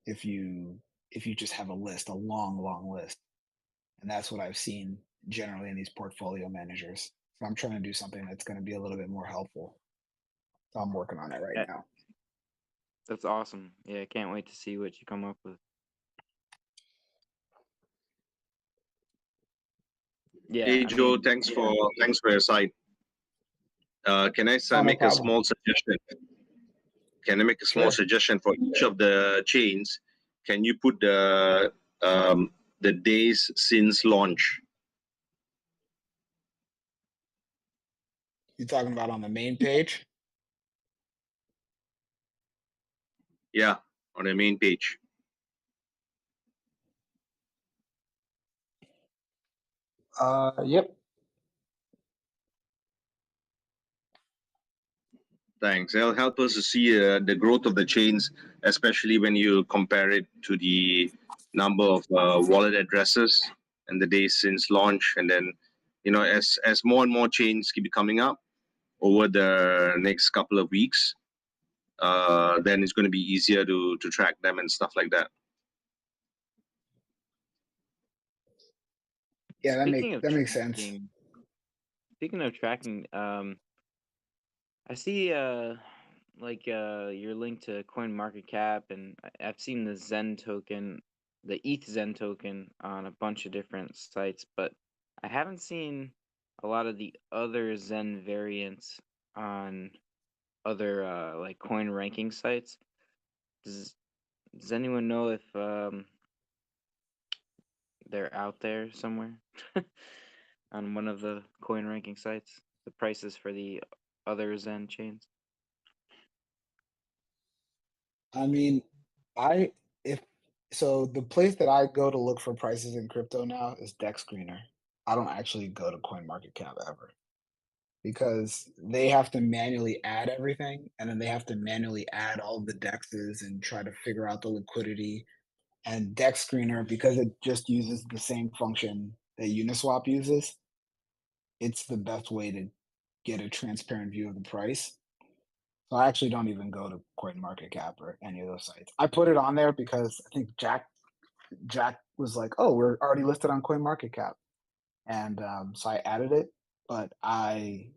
if you just have a list, a long list. And that's what I've seen generally in these portfolio managers. So I'm trying to do something that's going to be a little bit more helpful. So I'm working on it right now.
That's awesome. Yeah, I can't wait to see what you come up with. Yeah,
Hey
I
Joe,
mean,
thanks for your site. Can I
Oh, no
make a
problem.
small suggestion? Can I make a small
Sure.
suggestion for each of the chains? Can you put the days since launch?
You talking about on the main page?
Yeah, on the main page.
Yep.
Thanks. It'll help us to see the growth of the chains, especially when you compare it to the number of wallet addresses and the days since launch. And then, as more and more chains keep coming up, over the next couple of weeks, then it's going to be easier to track them and stuff like that.
Yeah, that
Speaking of
makes sense.
tracking, speaking of tracking, I see like your link to CoinMarketCap, and I've seen the Zen token, the ETH Zen token on a bunch of different sites, but I haven't seen a lot of the other Zen variants on other like coin ranking sites. Does anyone know if they're out there somewhere on one of the coin ranking sites? The prices for the other Zen chains?
I mean, if so, the place that I go to look for prices in crypto now is Dex Screener. I don't actually go to CoinMarketCap ever because they have to manually add everything, and then they have to manually add all the dexes and try to figure out the liquidity. And Dex Screener, because it just uses the same function that Uniswap uses, it's the best way to get a transparent view of the price. So I actually don't even go to CoinMarketCap or any of those sites. I put it on there because I think Jack was like, "Oh, we're already listed on CoinMarketCap," and so I added it. But I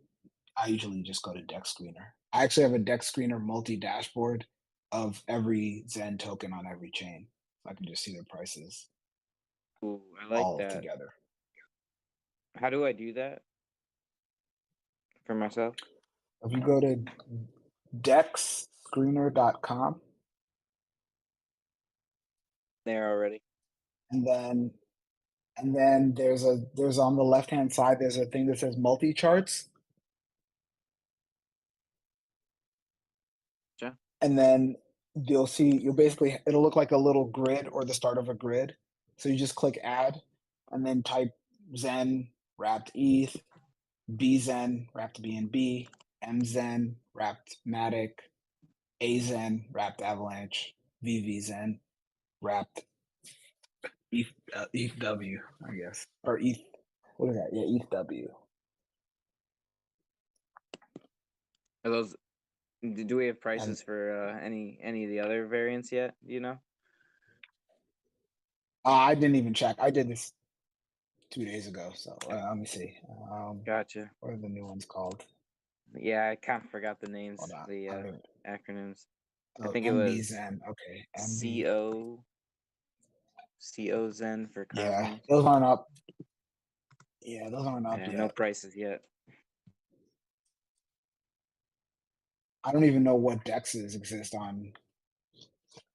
usually just go to Dex Screener. I actually have a Dex Screener multi dashboard of every Zen token on every chain, so I can just see their prices
Ooh, I like
all
that.
together.
How do I do that for myself?
If you go to dexscreener.com
There already.
and then there's on the left hand side there's a thing that says multi charts,
Sure.
and then you'll basically it'll look like a little grid or the start of a grid. So you just click add, and then type Zen wrapped ETH, BZen wrapped BNB, MZen wrapped Matic, AZen wrapped Avalanche, VVZen wrapped ETHW, I guess, or ETH. What is that? Yeah, ETHW.
Are those? Do we have
And
prices for any of the other variants yet? Do you know?
I didn't even check. I did this 2 days ago. So let me see.
Gotcha.
What are the new ones called?
Yeah, I kind of forgot the names,
Hold on.
the acronyms. I
Oh,
think it
MB
was
Zen. Okay, MB.
CO Zen for
Yeah,
Cosmos.
those aren't up. Yeah, those aren't up
Yeah,
yet.
no prices yet.
I don't even know what dexes exist on.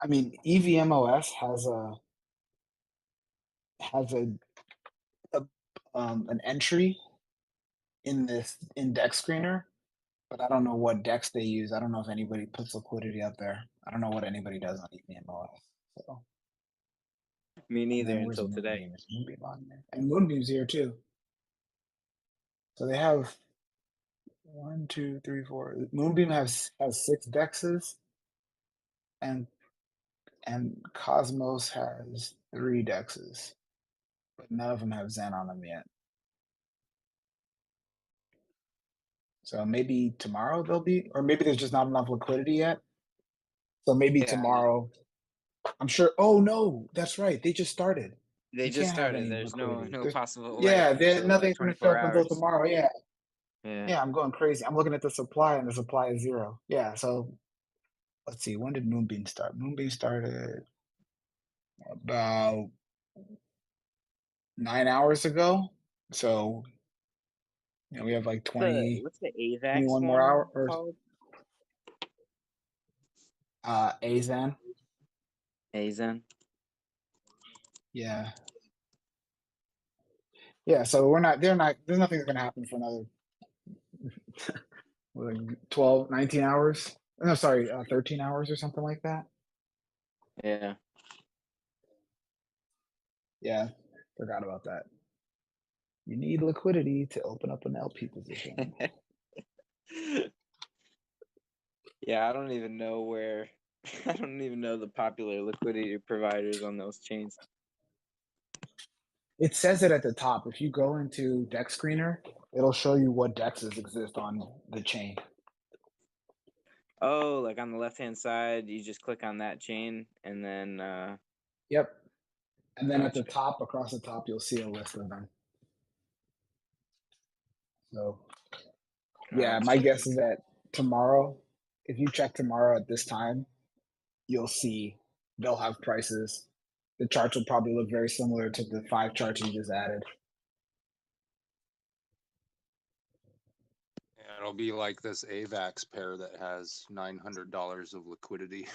I mean, EVMOS has an entry in this index screener, but I don't know what dex they use. I don't know if anybody puts liquidity up there. I don't know what anybody does on EVMOS. So.
Me neither
Where's
until today.
Moonbeam? Is Moonbeam on there? And Moonbeam's here too. So they have 1, 2, 3, 4. Moonbeam has 6 dexes, and Cosmos has 3 dexes, but none of them have Zen on them yet. So maybe tomorrow they'll be, or maybe there's just not enough liquidity yet. So maybe tomorrow. I'm sure. Oh no, that's right. They just started.
They
You
just
can't have
started.
any
There's no
liquidity.
possible
Yeah,
until
nothing's gonna show
24
up until
hours.
tomorrow. Yeah.
Yeah.
Yeah, I'm going crazy. I'm looking at the supply, and the supply is 0. Yeah, so let's see. When did Moonbeam start? Moonbeam started about 9 hours ago. So we have like 20,
What's the AVAX
21 more
one
hours.
called?
AZen.
AZen.
Yeah. Yeah, so there's nothing gonna happen for another 12, 19 hours. No, sorry, 13 hours or something like that.
Yeah.
Yeah, forgot about that. You need liquidity to open up an LP position.
Yeah, I don't even know where. I don't even know the popular liquidity providers on those chains.
It says it at the top. If you go into Dex Screener It'll show you what dexes exist on the chain.
Oh, like on the left-hand side, you just click on that chain and then
Yep. And then at the
Gotcha.
top, across the top, you'll see a list of them. So yeah, my
gotcha.
guess is that tomorrow, if you check tomorrow at this time, you'll see they'll have prices. The charts will probably look very similar to the 5 charts you just added.
Yeah, it'll be like this AVAX pair that has $900 of liquidity.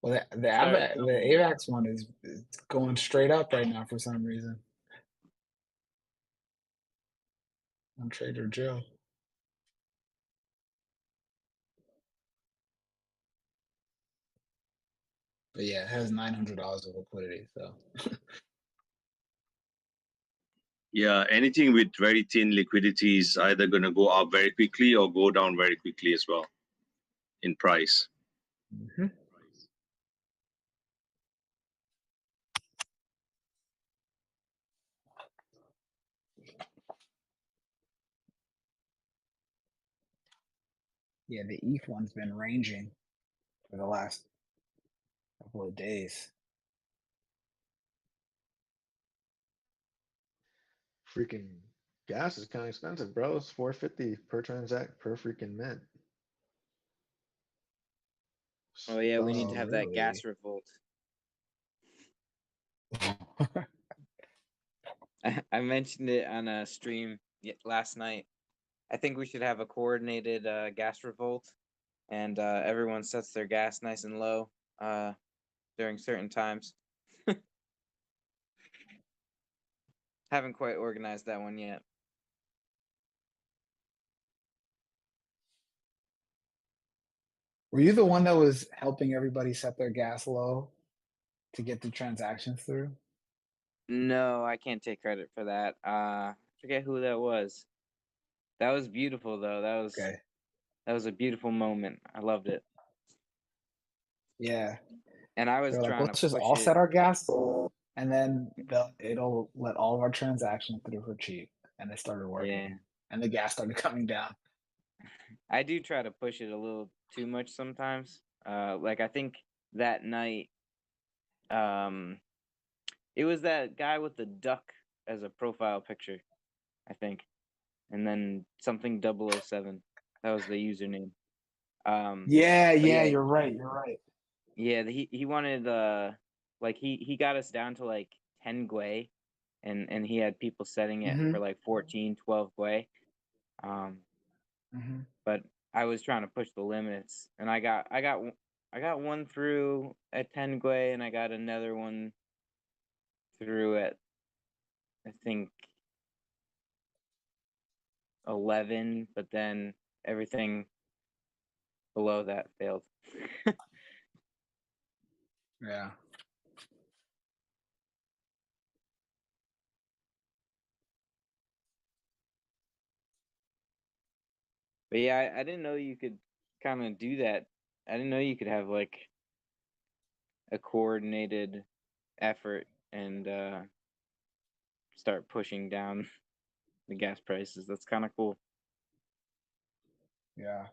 Well, the
Start
AVAX one is going straight up right now for some reason. On Trader Joe. But yeah, it has $900 of liquidity. So
Yeah, anything with very thin liquidity is either going to go up very quickly or go down very quickly as well in price.
mhm. Yeah, the ETH one's been ranging for the last couple of days.
Freaking gas is kind of expensive, bro. It's $4.50 per transact per freaking mint.
Oh yeah, we need to
Oh,
have that gas revolt. I mentioned it on a stream last night. I think we should have a coordinated gas revolt, and everyone sets their gas nice and low during certain times. Haven't quite organized that one yet.
Were you the one that was helping everybody set their gas low to get the transactions through?
No, I can't take credit for that. Forget who that was. That was beautiful though.
Okay.
That was a beautiful moment. I loved it.
Yeah.
And I was
They're like,
trying to
let's just
push
all
it.
set our gas, and then it'll let all of our transactions through for cheap. And they started working,
Yeah.
and the gas started coming down.
I do try to push it a little too much sometimes. Like I think that night, it was that guy with the duck as a profile picture, I think, and then something 007. That was the username.
Yeah,
But
yeah,
yeah,
you're right. You're right.
yeah, he wanted like he got us down to like 10 Gwei, and he had people setting it
Mm-hmm.
for like 14, 12 Gwei.
Mm-hmm.
But I was trying to push the limits, and I got one through at 10 Gwei, and I got another one through at I think 11, but then everything below that failed.
Yeah.
But yeah, I didn't know you could kind of do that. I didn't know you could have like a coordinated effort and start pushing down the gas prices. That's kind of cool.
Yeah.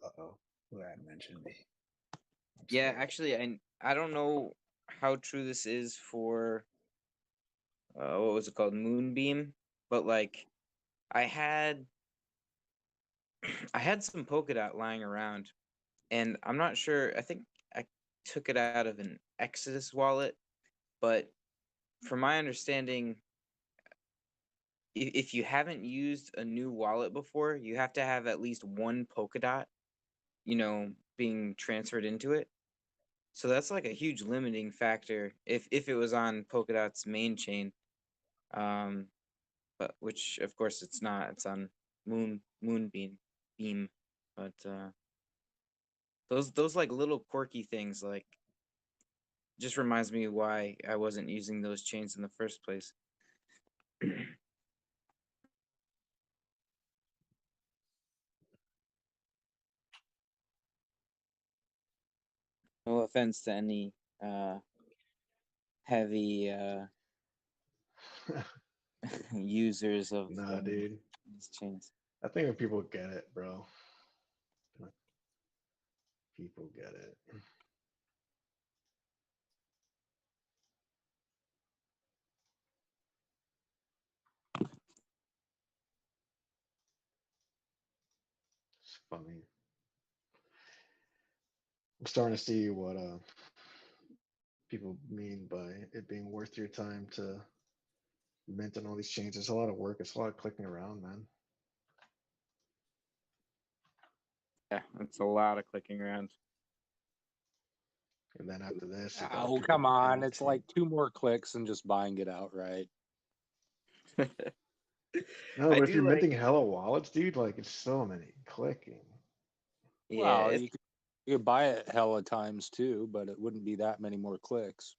Uh-oh. Who had mentioned me?
Yeah, actually, I don't know how true this is for what was it called, Moonbeam, but like I had I had some polka dot lying around, and I'm not sure. I think I took it out of an Exodus wallet, but from my understanding, if you haven't used a new wallet before, you have to have at least one polka dot, being transferred into it. So that's like a huge limiting factor if it was on Polkadot's main chain, but which of course it's not. It's on Moonbeam, but those like little quirky things like just reminds me why I wasn't using those chains in the first place. No offense to any heavy users of
Nah, dude.
these chains.
I think if people get it, bro. People get it. It's funny. I'm starting to see what people mean by it being worth your time to mint on all these chains. It's a lot of work. It's a lot of clicking around, man.
Yeah, it's a lot of clicking around.
And then after this, you got
Oh,
people
come on. It's
minting.
like 2 more clicks and just buying it outright.
No,
I
but if
do
you're
like
minting hella wallets, dude, like it's so many clicking.
yeah,
Well,
it's,
you could buy it hella times too, but it wouldn't be that many more clicks.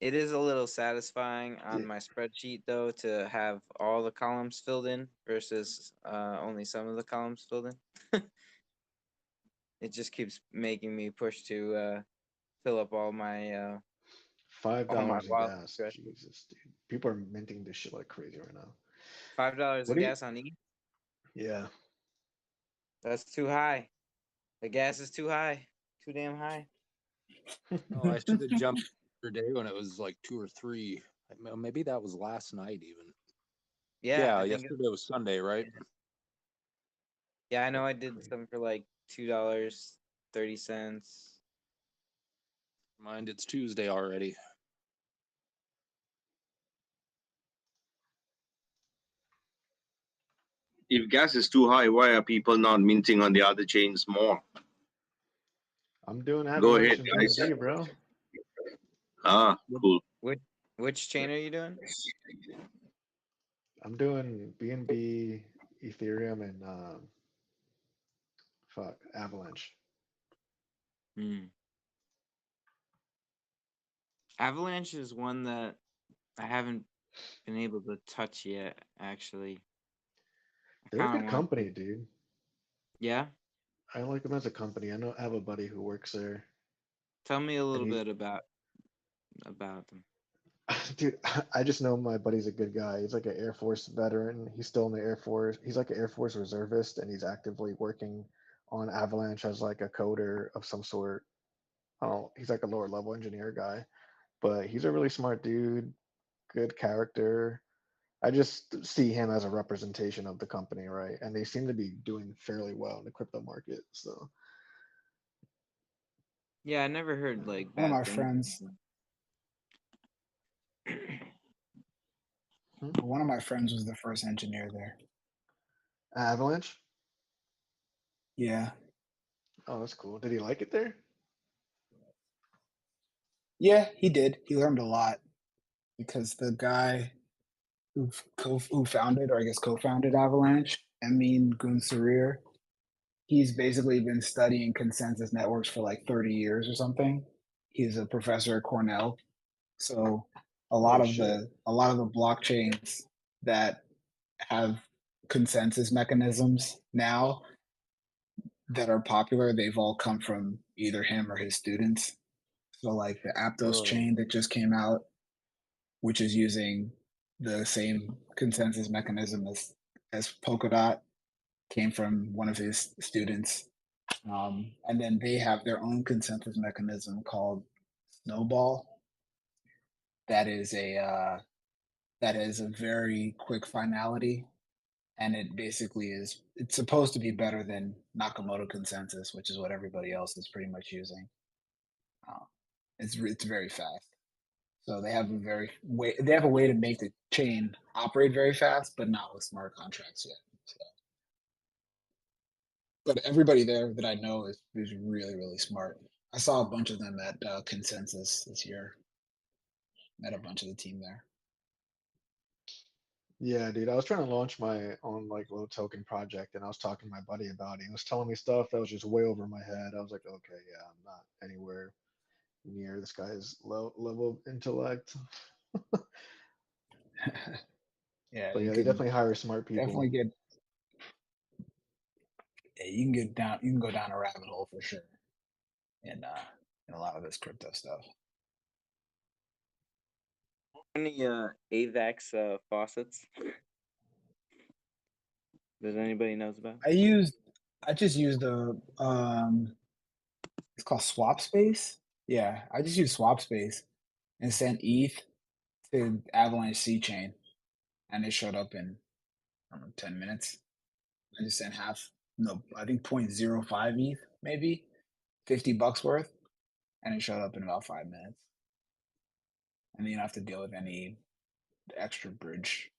it is a little satisfying on
Yeah.
my spreadsheet though to have all the columns filled in versus only some of the columns filled in. It just keeps making me push to fill up all my
$5 in
wallet
gas.
addresses.
Jesus, dude. People are minting this shit like crazy right now.
$5
What
in
do you?
gas on E.
Yeah.
That's too high. The gas is too high. Too damn high.
Oh, I should have jumped yesterday when it was like 2 or 3. Maybe that was last night even.
Yeah, I think
yesterday was Sunday, right?
yeah, I know I did some for like $2.30.
Mind it's Tuesday already.
If gas is too high, why are people not minting on the other chains more?
I'm doing
Go ahead,
Avalanche and
guys.
BNB, bro.
Ah, cool.
Which chain are you doing?
I'm doing BNB, Ethereum, and fuck Avalanche.
Avalanche is one that I haven't been able to touch yet, actually.
They're a
kinda
good
want
company, dude.
Yeah?
I like them as a company. I have a buddy who works there.
Tell me a little
he-
bit about them.
Dude, I just know my buddy's a good guy. He's like an Air Force veteran. He's still in the Air Force. He's like an Air Force reservist, and he's actively working on Avalanche as like a coder of some sort. Oh, he's like a lower level engineer guy, but he's a really smart dude, good character. I just see him as a representation of the company, right? And they seem to be doing fairly well in the crypto market. So
Yeah, I never heard like
One of
bad
my
things.
friends, one of my friends was the first engineer there.
Avalanche.
Yeah.
Oh, that's cool. Did he like it there?
Yeah, he did. He learned a lot because the guy who founded, or I guess co-founded Avalanche, B&WCrypto, he's basically been studying consensus networks for like 30 years or something. He's a professor at Cornell. So a lot
Oh
of
shit.
the blockchains that have consensus mechanisms now that are popular, they've all come from either him or his students. So like the Aptos
Whoa.
chain that just came out, which is using the same consensus mechanism as Polkadot, came from one of his students. And then they have their own consensus mechanism called Snowball. That is a very quick finality, and it basically it's supposed to be better than Nakamoto consensus, which is what everybody else is pretty much using. It's very fast. So they have a way to make the chain operate very fast, but not with smart contracts yet. So. But everybody there that I know is really, really smart. I saw a bunch of them at Consensus this year. Met a bunch of the team there.
Yeah, dude. I was trying to launch my own like low token project, and I was talking to my buddy about it. He was telling me stuff that was just way over my head. I was like, okay, yeah, I'm not anywhere near this guy's level of intellect.
Yeah,
But
you
yeah, they
can
definitely hire smart people.
definitely get. Yeah, you can go down a rabbit hole for sure. And in a lot of this crypto stuff.
Any AVAX faucets? Does anybody knows about?
I just used the it's called Swap Space. Yeah, I just used Swap Space and sent ETH to Avalanche C chain, and it showed up in I don't know 10 minutes. I just sent half, no, I think 0.05 ETH, maybe $50 worth, and it showed up in about 5 minutes. And then you don't have to deal with any extra bridge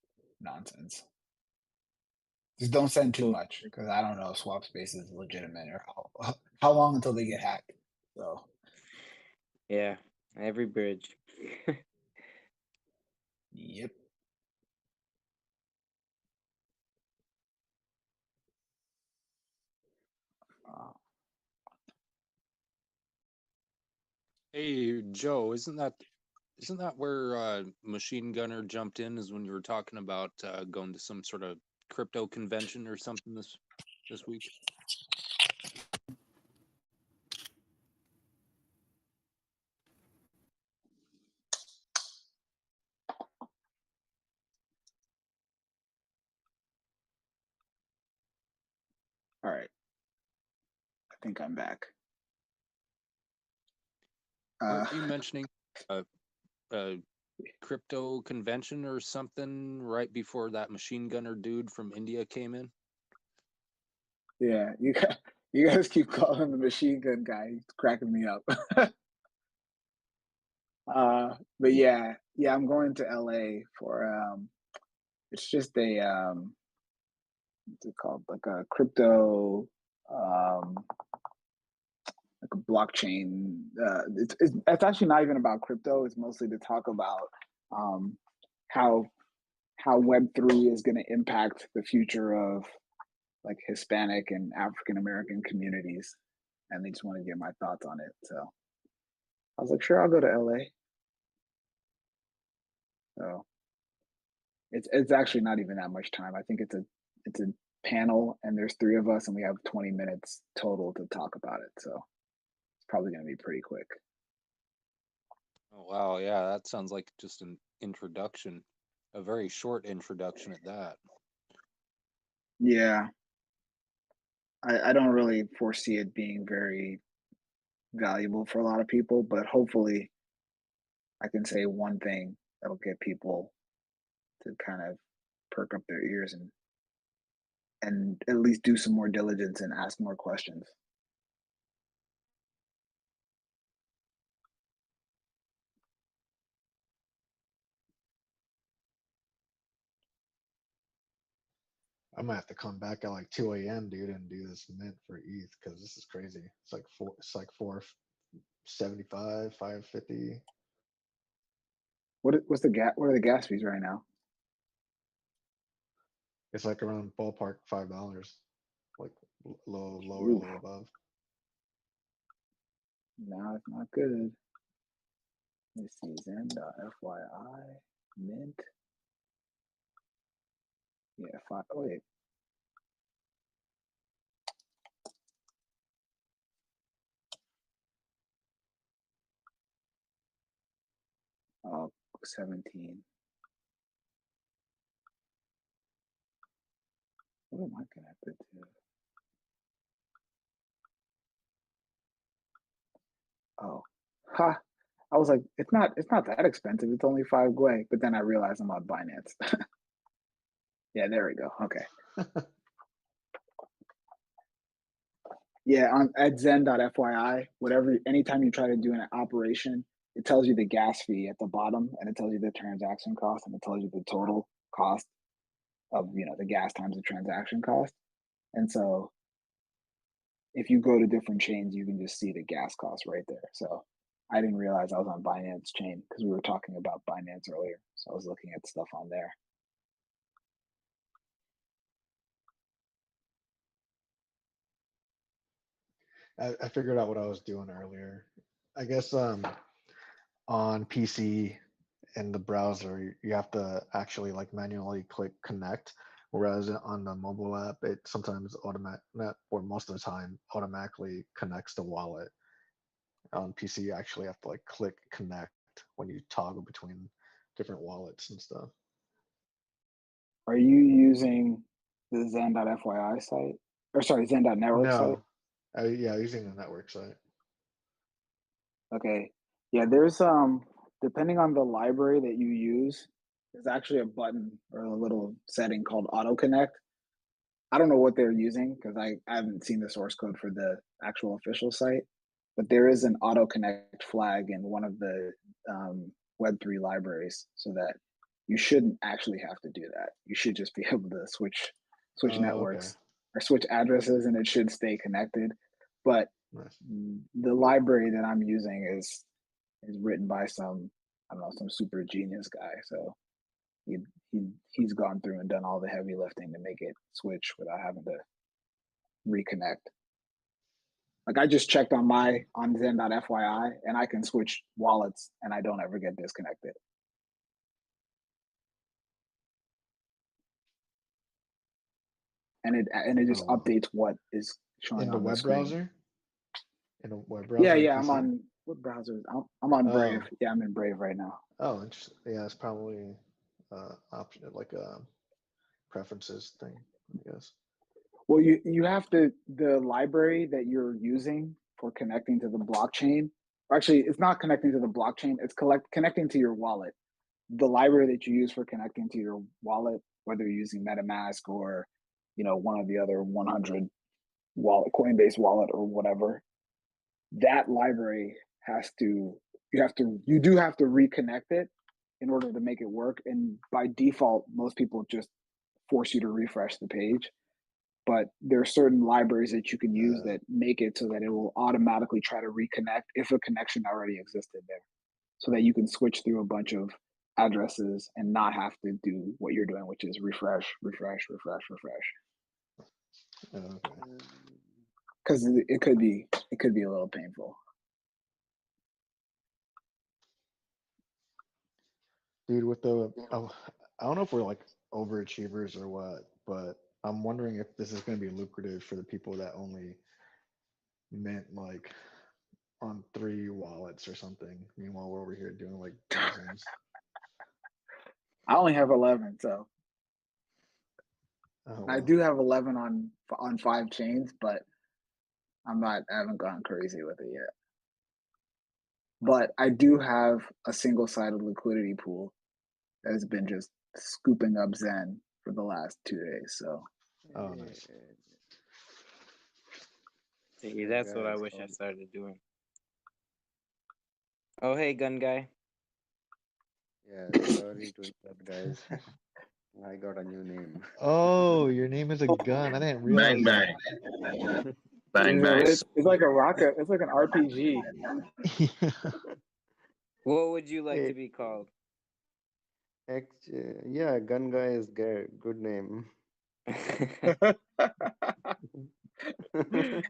nonsense. Just don't send too much because I don't know if Swap Space is legitimate or how long until they get hacked. So
Yeah, every bridge.
yep.
Hey, Joe, isn't that where Machine Gunner jumped in? Is when you were talking about going to some sort of crypto convention or something this week?
All right. I think I'm back.
Weren't you mentioning a crypto convention or something right before that Machine Gunner dude from India came in?
Yeah, you guys keep calling the machine gun guy. He's cracking me up. But yeah, I'm going to LA for it's just a what's it called? Like a crypto like a blockchain. It's actually not even about crypto. It's mostly to talk about um how Web3 is going to impact the future of like Hispanic and African American communities, and they just want to get my thoughts on it. So I was like, sure, I'll go to LA. So it's actually not even that much time. I think it's a panel, and there's 3 of us, and we have 20 minutes total to talk about it. So it's probably going to be pretty quick.
Oh, wow, yeah, that sounds like just an introduction, a very short introduction at that.
Yeah, I don't really foresee it being very valuable for a lot of people, but hopefully I can say one thing that'll get people to kind of perk up their ears and at least do some more diligence and ask more questions.
I might have to come back at like 2 a.m., dude, and do this mint for ETH because this is crazy. It's like 475, 550.
What's the gas? What are the gas fees right now?
It's like around ballpark $5, like lower,
Oof.
low above.
No, it's not good. Let's see, Zen.FYI, mint. Yeah, 5. Oh, wait. Oh, 17. What am I connected to? Oh, ha. I was like, it's not that expensive. It's only 5 Gwei. But then I realized I'm on Binance. Yeah, there we go. Okay. Yeah, at Zen.FYI, whatever, anytime you try to do an operation, it tells you the gas fee at the bottom, and it tells you the transaction cost, and it tells you the total cost of the gas times the transaction cost. And so if you go to different chains, you can just see the gas cost right there. So I didn't realize I was on Binance chain because we were talking about Binance earlier. So I was looking at stuff on there.
I figured out what I was doing earlier. I guess on PC in the browser, you have to actually like manually click connect, whereas on the mobile app, it sometimes or most of the time automatically connects the wallet. On PC, you actually have to like click connect when you toggle between different wallets and stuff.
Are you using the Zen.fyi site? Or sorry, Zen.network site?
No, yeah, using the network site.
Okay. Yeah, there's depending on the library that you use, there's actually a button or a little setting called auto connect. I don't know what they're using because I haven't seen the source code for the actual official site, but there is an auto connect flag in one of the Web3 libraries, so that you shouldn't actually have to do that. You should just be able to switch
Okay.
networks or switch addresses, and it should stay connected. But
Nice.
the library that I'm using is written by some, I don't know, some super genius guy. So he's gone through and done all the heavy lifting to make it switch without having to reconnect. Like I just checked on Zen.fyi and I can switch wallets and I don't ever get disconnected. And it just
Oh, wow.
updates what is showing
In the
on the
web
screen.
browser? In a web browser?
Yeah,
on
I'm
PC?
on what browser? I'm on Brave.
Oh.
Yeah, I'm in Brave right now.
Oh, interesting. Yeah, it's probably option like a preferences thing, I guess.
Well, you have to, the library that you're using for connecting to the blockchain. Actually, it's not connecting to the blockchain. It's connecting to your wallet. The library that you use for connecting to your wallet, whether you're using MetaMask or, one of the other 100 wallet, Coinbase wallet or whatever, that library you do have to reconnect it in order to make it work. And by default, most people just force you to refresh the page. But there are certain libraries that you can use that make it so that it will automatically try to reconnect if a connection already existed there, so that you can switch through a bunch of addresses and not have to do what you're doing, which is refresh.
Okay.
Because it could be a little painful.
Dude, with the I don't know if we're like overachievers or what, but I'm wondering if this is going to be lucrative for the people that only mint like on 3 wallets or something. Meanwhile, we're over here doing like dozens.
I only have 11, so
Oh,
I
wow.
do have 11 on 5 chains, but I haven't gone crazy with it yet. But I do have a single-sided liquidity pool that has been just scooping up Zen for the last 2 days. So,
Oh, nice.
See, that's what I wish I started doing. Oh, hey, gun guy.
Yeah, sorry to interrupt, guys. I got a new name.
Oh, your name is a gun. I didn't realize
Bang
that.
bang bang.
it's like a rocket. It's like an RPG.
What would you like
Hey.
to be called?
Yeah, gun guy is good name.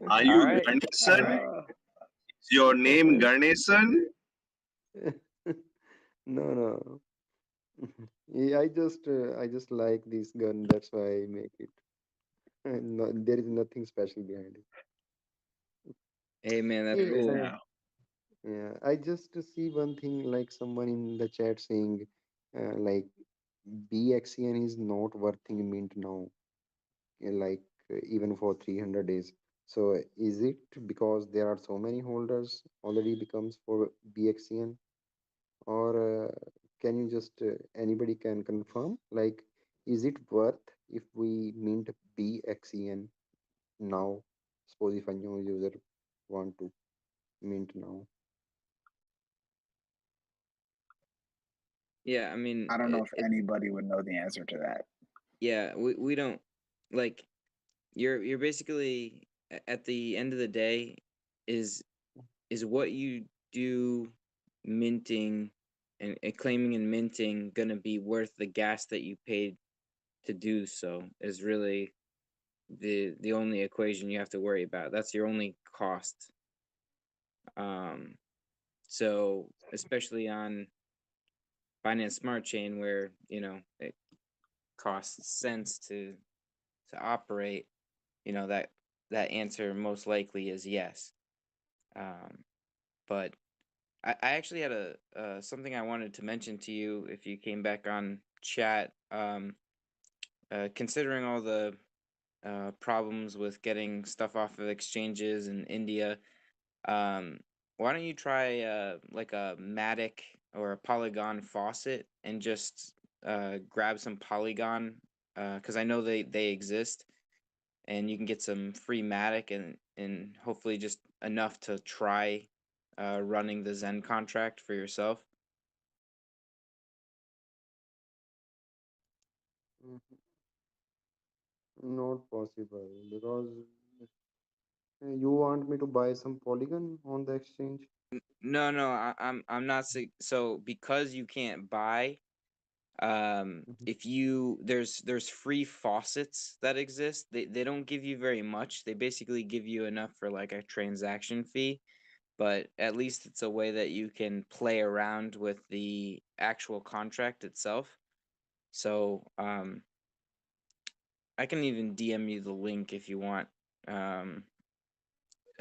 Are you
All right.
Ganesan? Is your name Ganesan?
No. Yeah, I just like this gun. That's why I make it. No, there is nothing special behind it.
Hey, man, that's
Hey,
cool.
yeah, I just see one thing, like someone in the chat saying, like BXCN is not worthing mint now, like even for 300 days. So is it because there are so many holders already becomes for BXCN, or can you just anybody can confirm, like, is it worth if we mint BXCN now? Suppose if a new user want to mint now.
Yeah, I mean,
I don't know if anybody would know the answer to that.
yeah, we don't like. You're basically at the end of the day, is what you do minting and claiming and minting gonna be worth the gas that you paid to do so? Is really the only equation you have to worry about. That's your only cost. So especially on Binance Smart Chain, where it costs cents to operate, that answer most likely is yes. But I actually had a something I wanted to mention to you if you came back on chat. Considering all the problems with getting stuff off of exchanges in India, why don't you try like a Matic or a Polygon faucet and just grab some Polygon because I know they exist, and you can get some free Matic and hopefully just enough to try running the Zen contract for yourself.
Mhm. Not possible because you want me to buy some Polygon on the exchange?
No, no, I'm not so because you can't buy.
Mhm.
If you there's free faucets that exist. They don't give you very much. They basically give you enough for like a transaction fee, but at least it's a way that you can play around with the actual contract itself. So I can even DM you the link if you want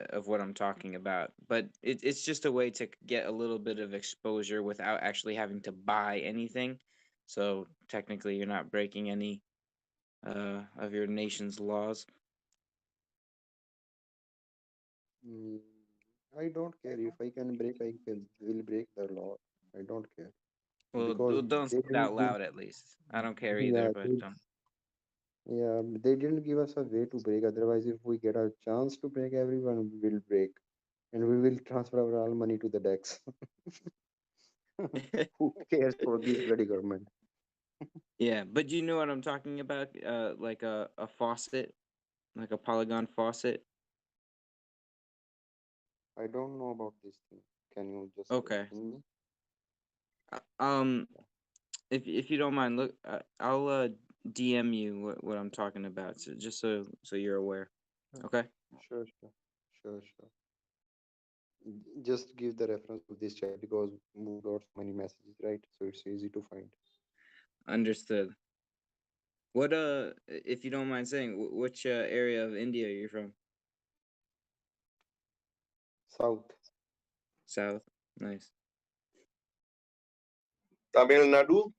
of what I'm talking about. But it's just a way to get a little bit of exposure without actually having to buy anything. So technically, you're not breaking any of your nation's laws.
Mm, I don't care if I can break. Will break the law. I don't care because
Don't say
they
it out
didn't give.
loud at least. I don't care either,
Yeah,
but don't.
they didn't give us a way to break. Otherwise, if we get a chance to break, everyone will break, and we will transfer our all money to the DEX. Who cares for this bloody government?
Yeah, but you know what I'm talking about? Like a faucet, like a Polygon faucet.
I don't know about this thing. Can you just
Okay.
explain me?
Um, if you don't mind, look, I'll DM you what I'm talking about, so just so you're aware.
Uh,
Okay.
Sure, sure, sure, sure. Just give the reference of this chat because we got so many messages, right? So it's easy to find.
Understood. What if you don't mind saying, which area of India are you from?
South.
South. Nice.
Tamil Nadu.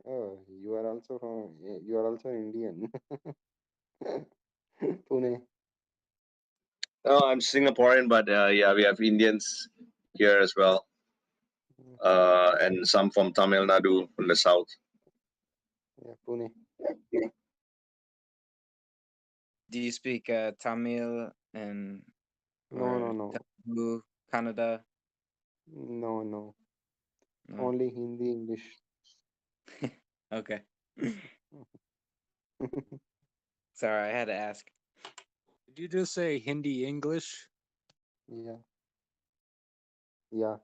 Oh, you are also Indian. Pune.
Oh, I'm Singaporean, but yeah, we have Indians here as well,
Okay.
and some from Tamil Nadu from the south.
Yeah, Pune.
Do you speak Tamil and
No,
or
no, no,
Telugu, Kannada?
no, no.
No.
Only Hindi, English.
Okay. Sorry, I had to ask.
Did you just say Hindi English?
Yeah, yeah.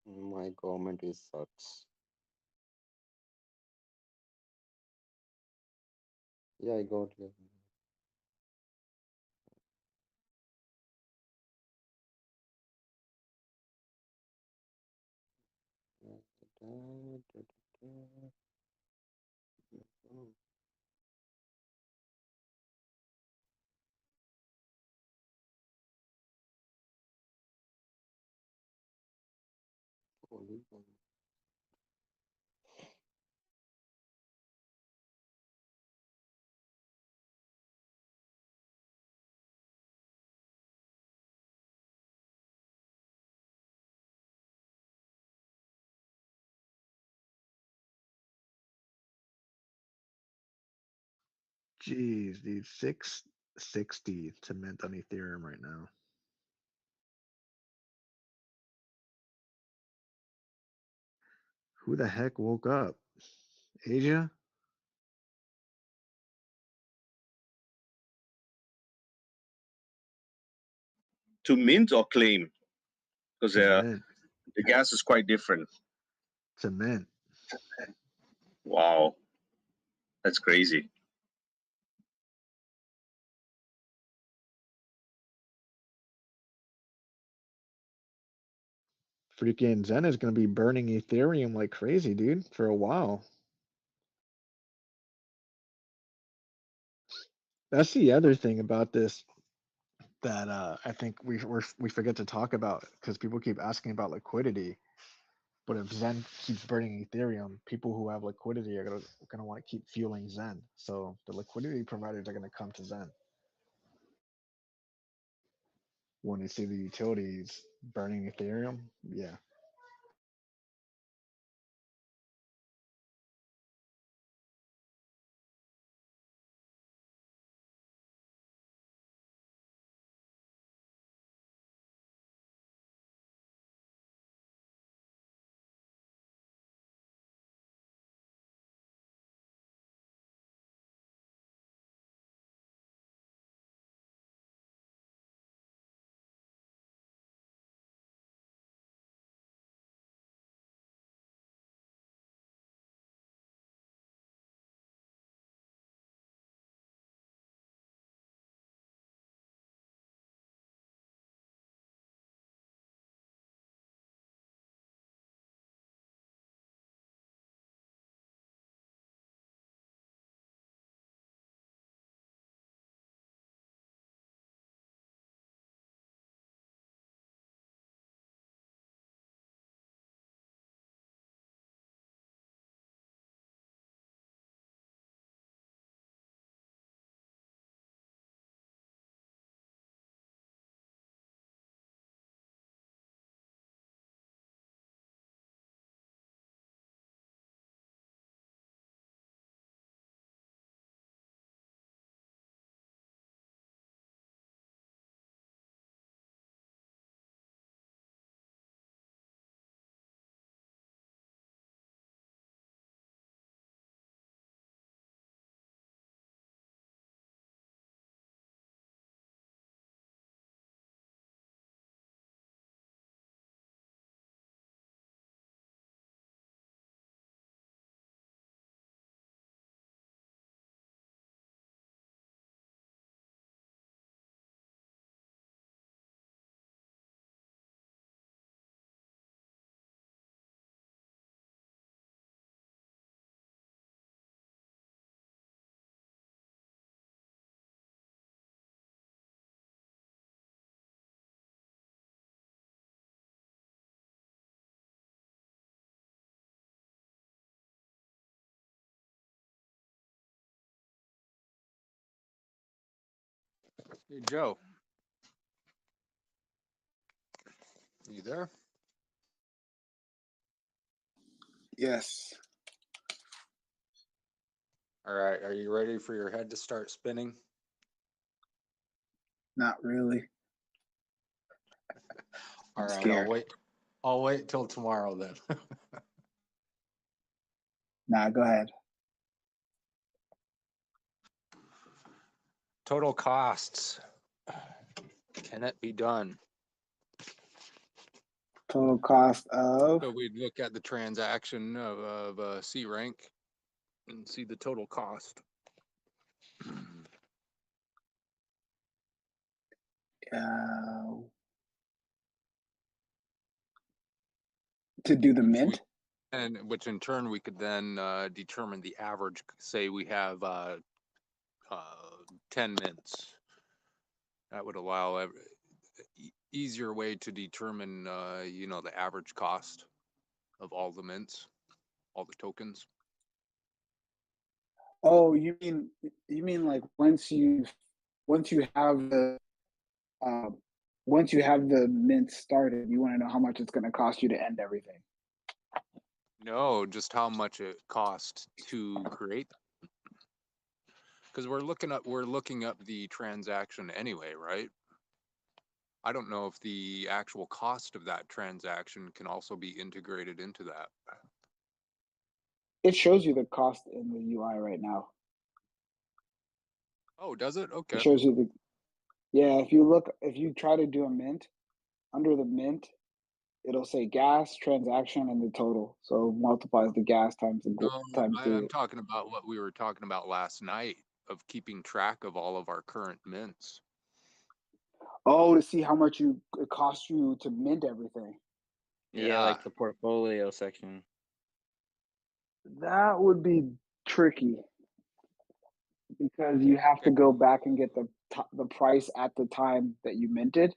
My government is sucks. Yeah, I got you. Polygon.
Jeez, dude, 660 to mint on Ethereum right now. Who the heck woke up? Asia?
To mint or claim, because
To mint.
the gas is quite different.
To mint.
Wow, that's crazy.
freaking Zen is gonna be burning Ethereum like crazy, dude, for a while. That's the other thing about this that I think we forget to talk about because people keep asking about liquidity. But if Zen keeps burning Ethereum, people who have liquidity are gonna want to keep fueling Zen. So the liquidity providers are gonna come to Zen when they see the utilities burning Ethereum. Yeah.
Hey, Joe, you there?
Yes.
All right. Are you ready for your head to start spinning?
Not really.
All
I'm
right.
scared.
I'll wait till tomorrow then.
Nah, go ahead.
Total costs. Can it be done?
Total cost of
So we'd look at the transaction of C rank and see the total cost.
to do the
Which we
mint.
and which in turn we could then determine the average. Say we have 10 mints. That would allow easier way to determine the average cost of all the mints, all the tokens.
Oh, you mean like once you have the uh, once you have the mint started, you want to know how much it's going to cost you to end everything.
No, just how much it cost to create. Because we're looking up the transaction anyway, right? I don't know if the actual cost of that transaction can also be integrated into that.
It shows you the cost in the UI right now.
Oh, does it? Okay.
It shows you if you try to do a mint, under the mint, it'll say gas, transaction, and the total. So it multiplies the gas times
I'm talking about what we were talking about last night of keeping track of all of our current mints.
Oh, to see how much it costs you to mint everything.
Yeah, like the portfolio section.
That would be tricky because you have to go back and get the price at the time that you minted,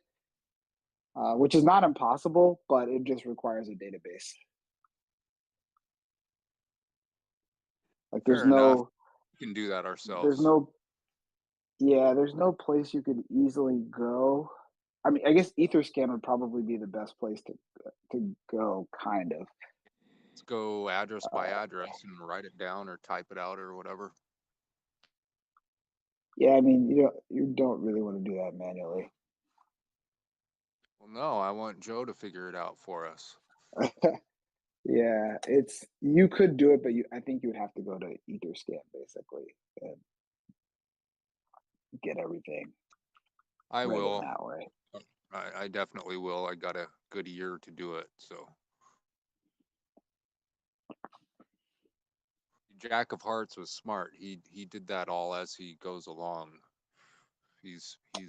which is not impossible, but it just requires a database. Like there's
Fair enough.
no,
We can do that
there's
ourselves.
no, yeah, there's no place you could easily go. I mean, I guess Etherscan would probably be the best place to go, kind of.
Let's go address by address and write it down or type it out or whatever.
Yeah, I mean, you don't really want to do that manually.
Well, no, I want Joe to figure it out for us.
Yeah, you could do it, but I think you would have to go to Etherscan basically and get everything
I
right in
will.
that way.
I definitely will. I got a good year to do it, so. Jack of Hearts was smart. He did that all as he goes along.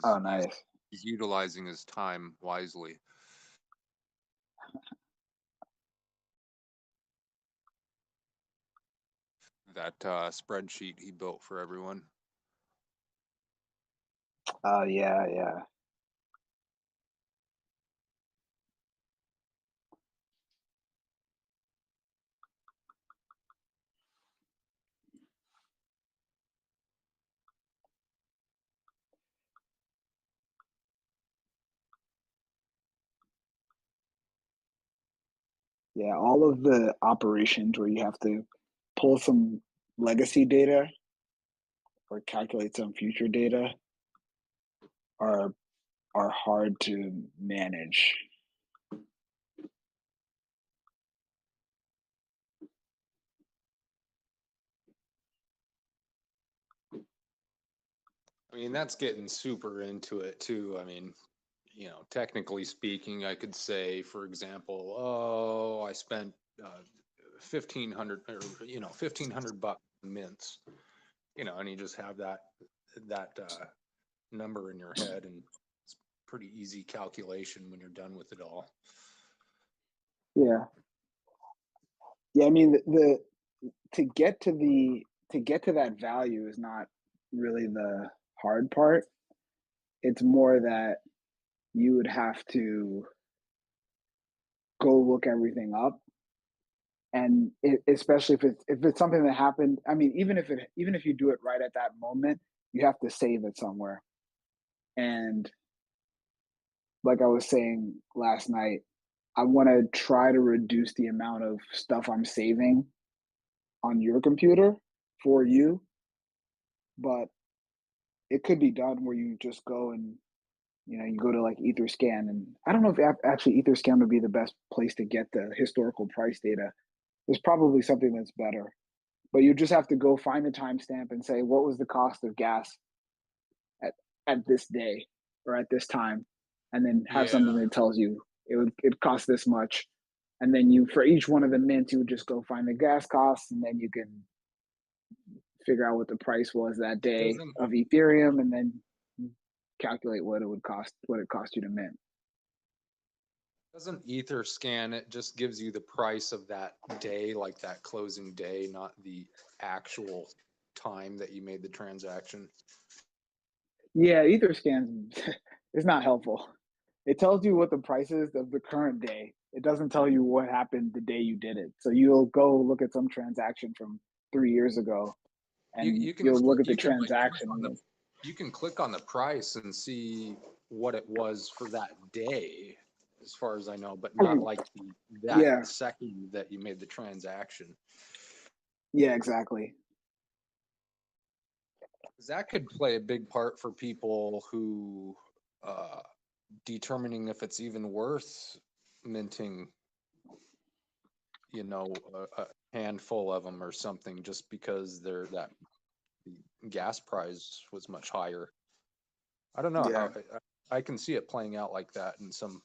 Oh, nice.
He's utilizing his time wisely. That spreadsheet he built for everyone.
Oh, yeah, yeah. Yeah, all of the operations where you have to pull some legacy data or calculate some future data are hard to manage.
I mean, that's getting super into it too. I mean, technically speaking, I could say, for example, oh, I spent 1,500 or $1,500 in mints, and you just have that number in your head, and it's pretty easy calculation when you're done with it all.
Yeah. Yeah, I mean to get to that value is not really the hard part. It's more that you would have to go look everything up, and especially if it's something that happened. I mean, even if you do it right at that moment, you have to save it somewhere. And like I was saying last night, I want to try to reduce the amount of stuff I'm saving on your computer for you, but it could be done where you just go and you go to like Etherscan, and I don't know if actually Etherscan would be the best place to get the historical price data. There's probably something that's better, but you just have to go find the timestamp and say what was the cost of gas at this day or at this time, and then have something that tells you it cost this much, and then you for each one of the mints you would just go find the gas costs, and then you can figure out what the price was that day of Ethereum, and then calculate what it cost you to mint.
Doesn't Etherscan, it just gives you the price of that day, like that closing day, not the actual time that you made the transaction?
Yeah, Etherscan is not helpful. It tells you what the price is of the current day. It doesn't tell you what happened the day you did it. So you'll go look at some transaction from 3 years ago, and you'll look at the transaction.
You can click on the price and see what it was for that day, as far as I know, but not like that second that you made the transaction.
Yeah, exactly.
That could play a big part for people who determining if it's even worth minting, a handful of them or something, just because the gas price was much higher. I don't know how I can see it playing out like that in some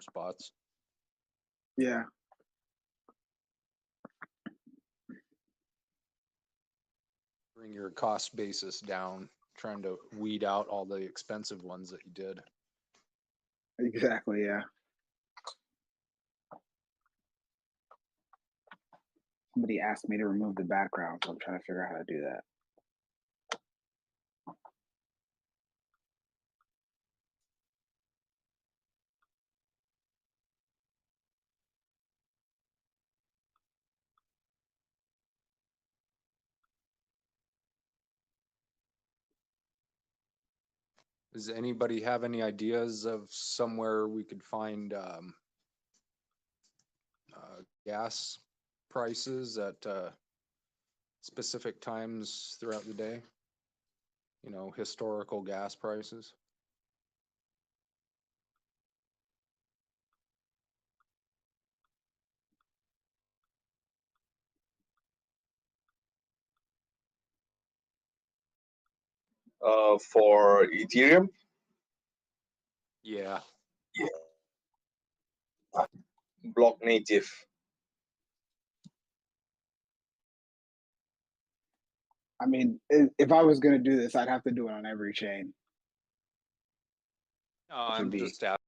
spots.
Yeah.
Bring your cost basis down, trying to weed out all the expensive ones that you did.
Exactly, yeah. Somebody asked me to remove the background, so I'm trying to figure out how to do that.
Does anybody have any ideas of somewhere we could find gas prices at specific times throughout the day? You know, historical gas prices?
For Ethereum,
Yeah.
block native.
I mean, if I was gonna do this, I'd have to do it on every chain.
I'm
be-
just asking.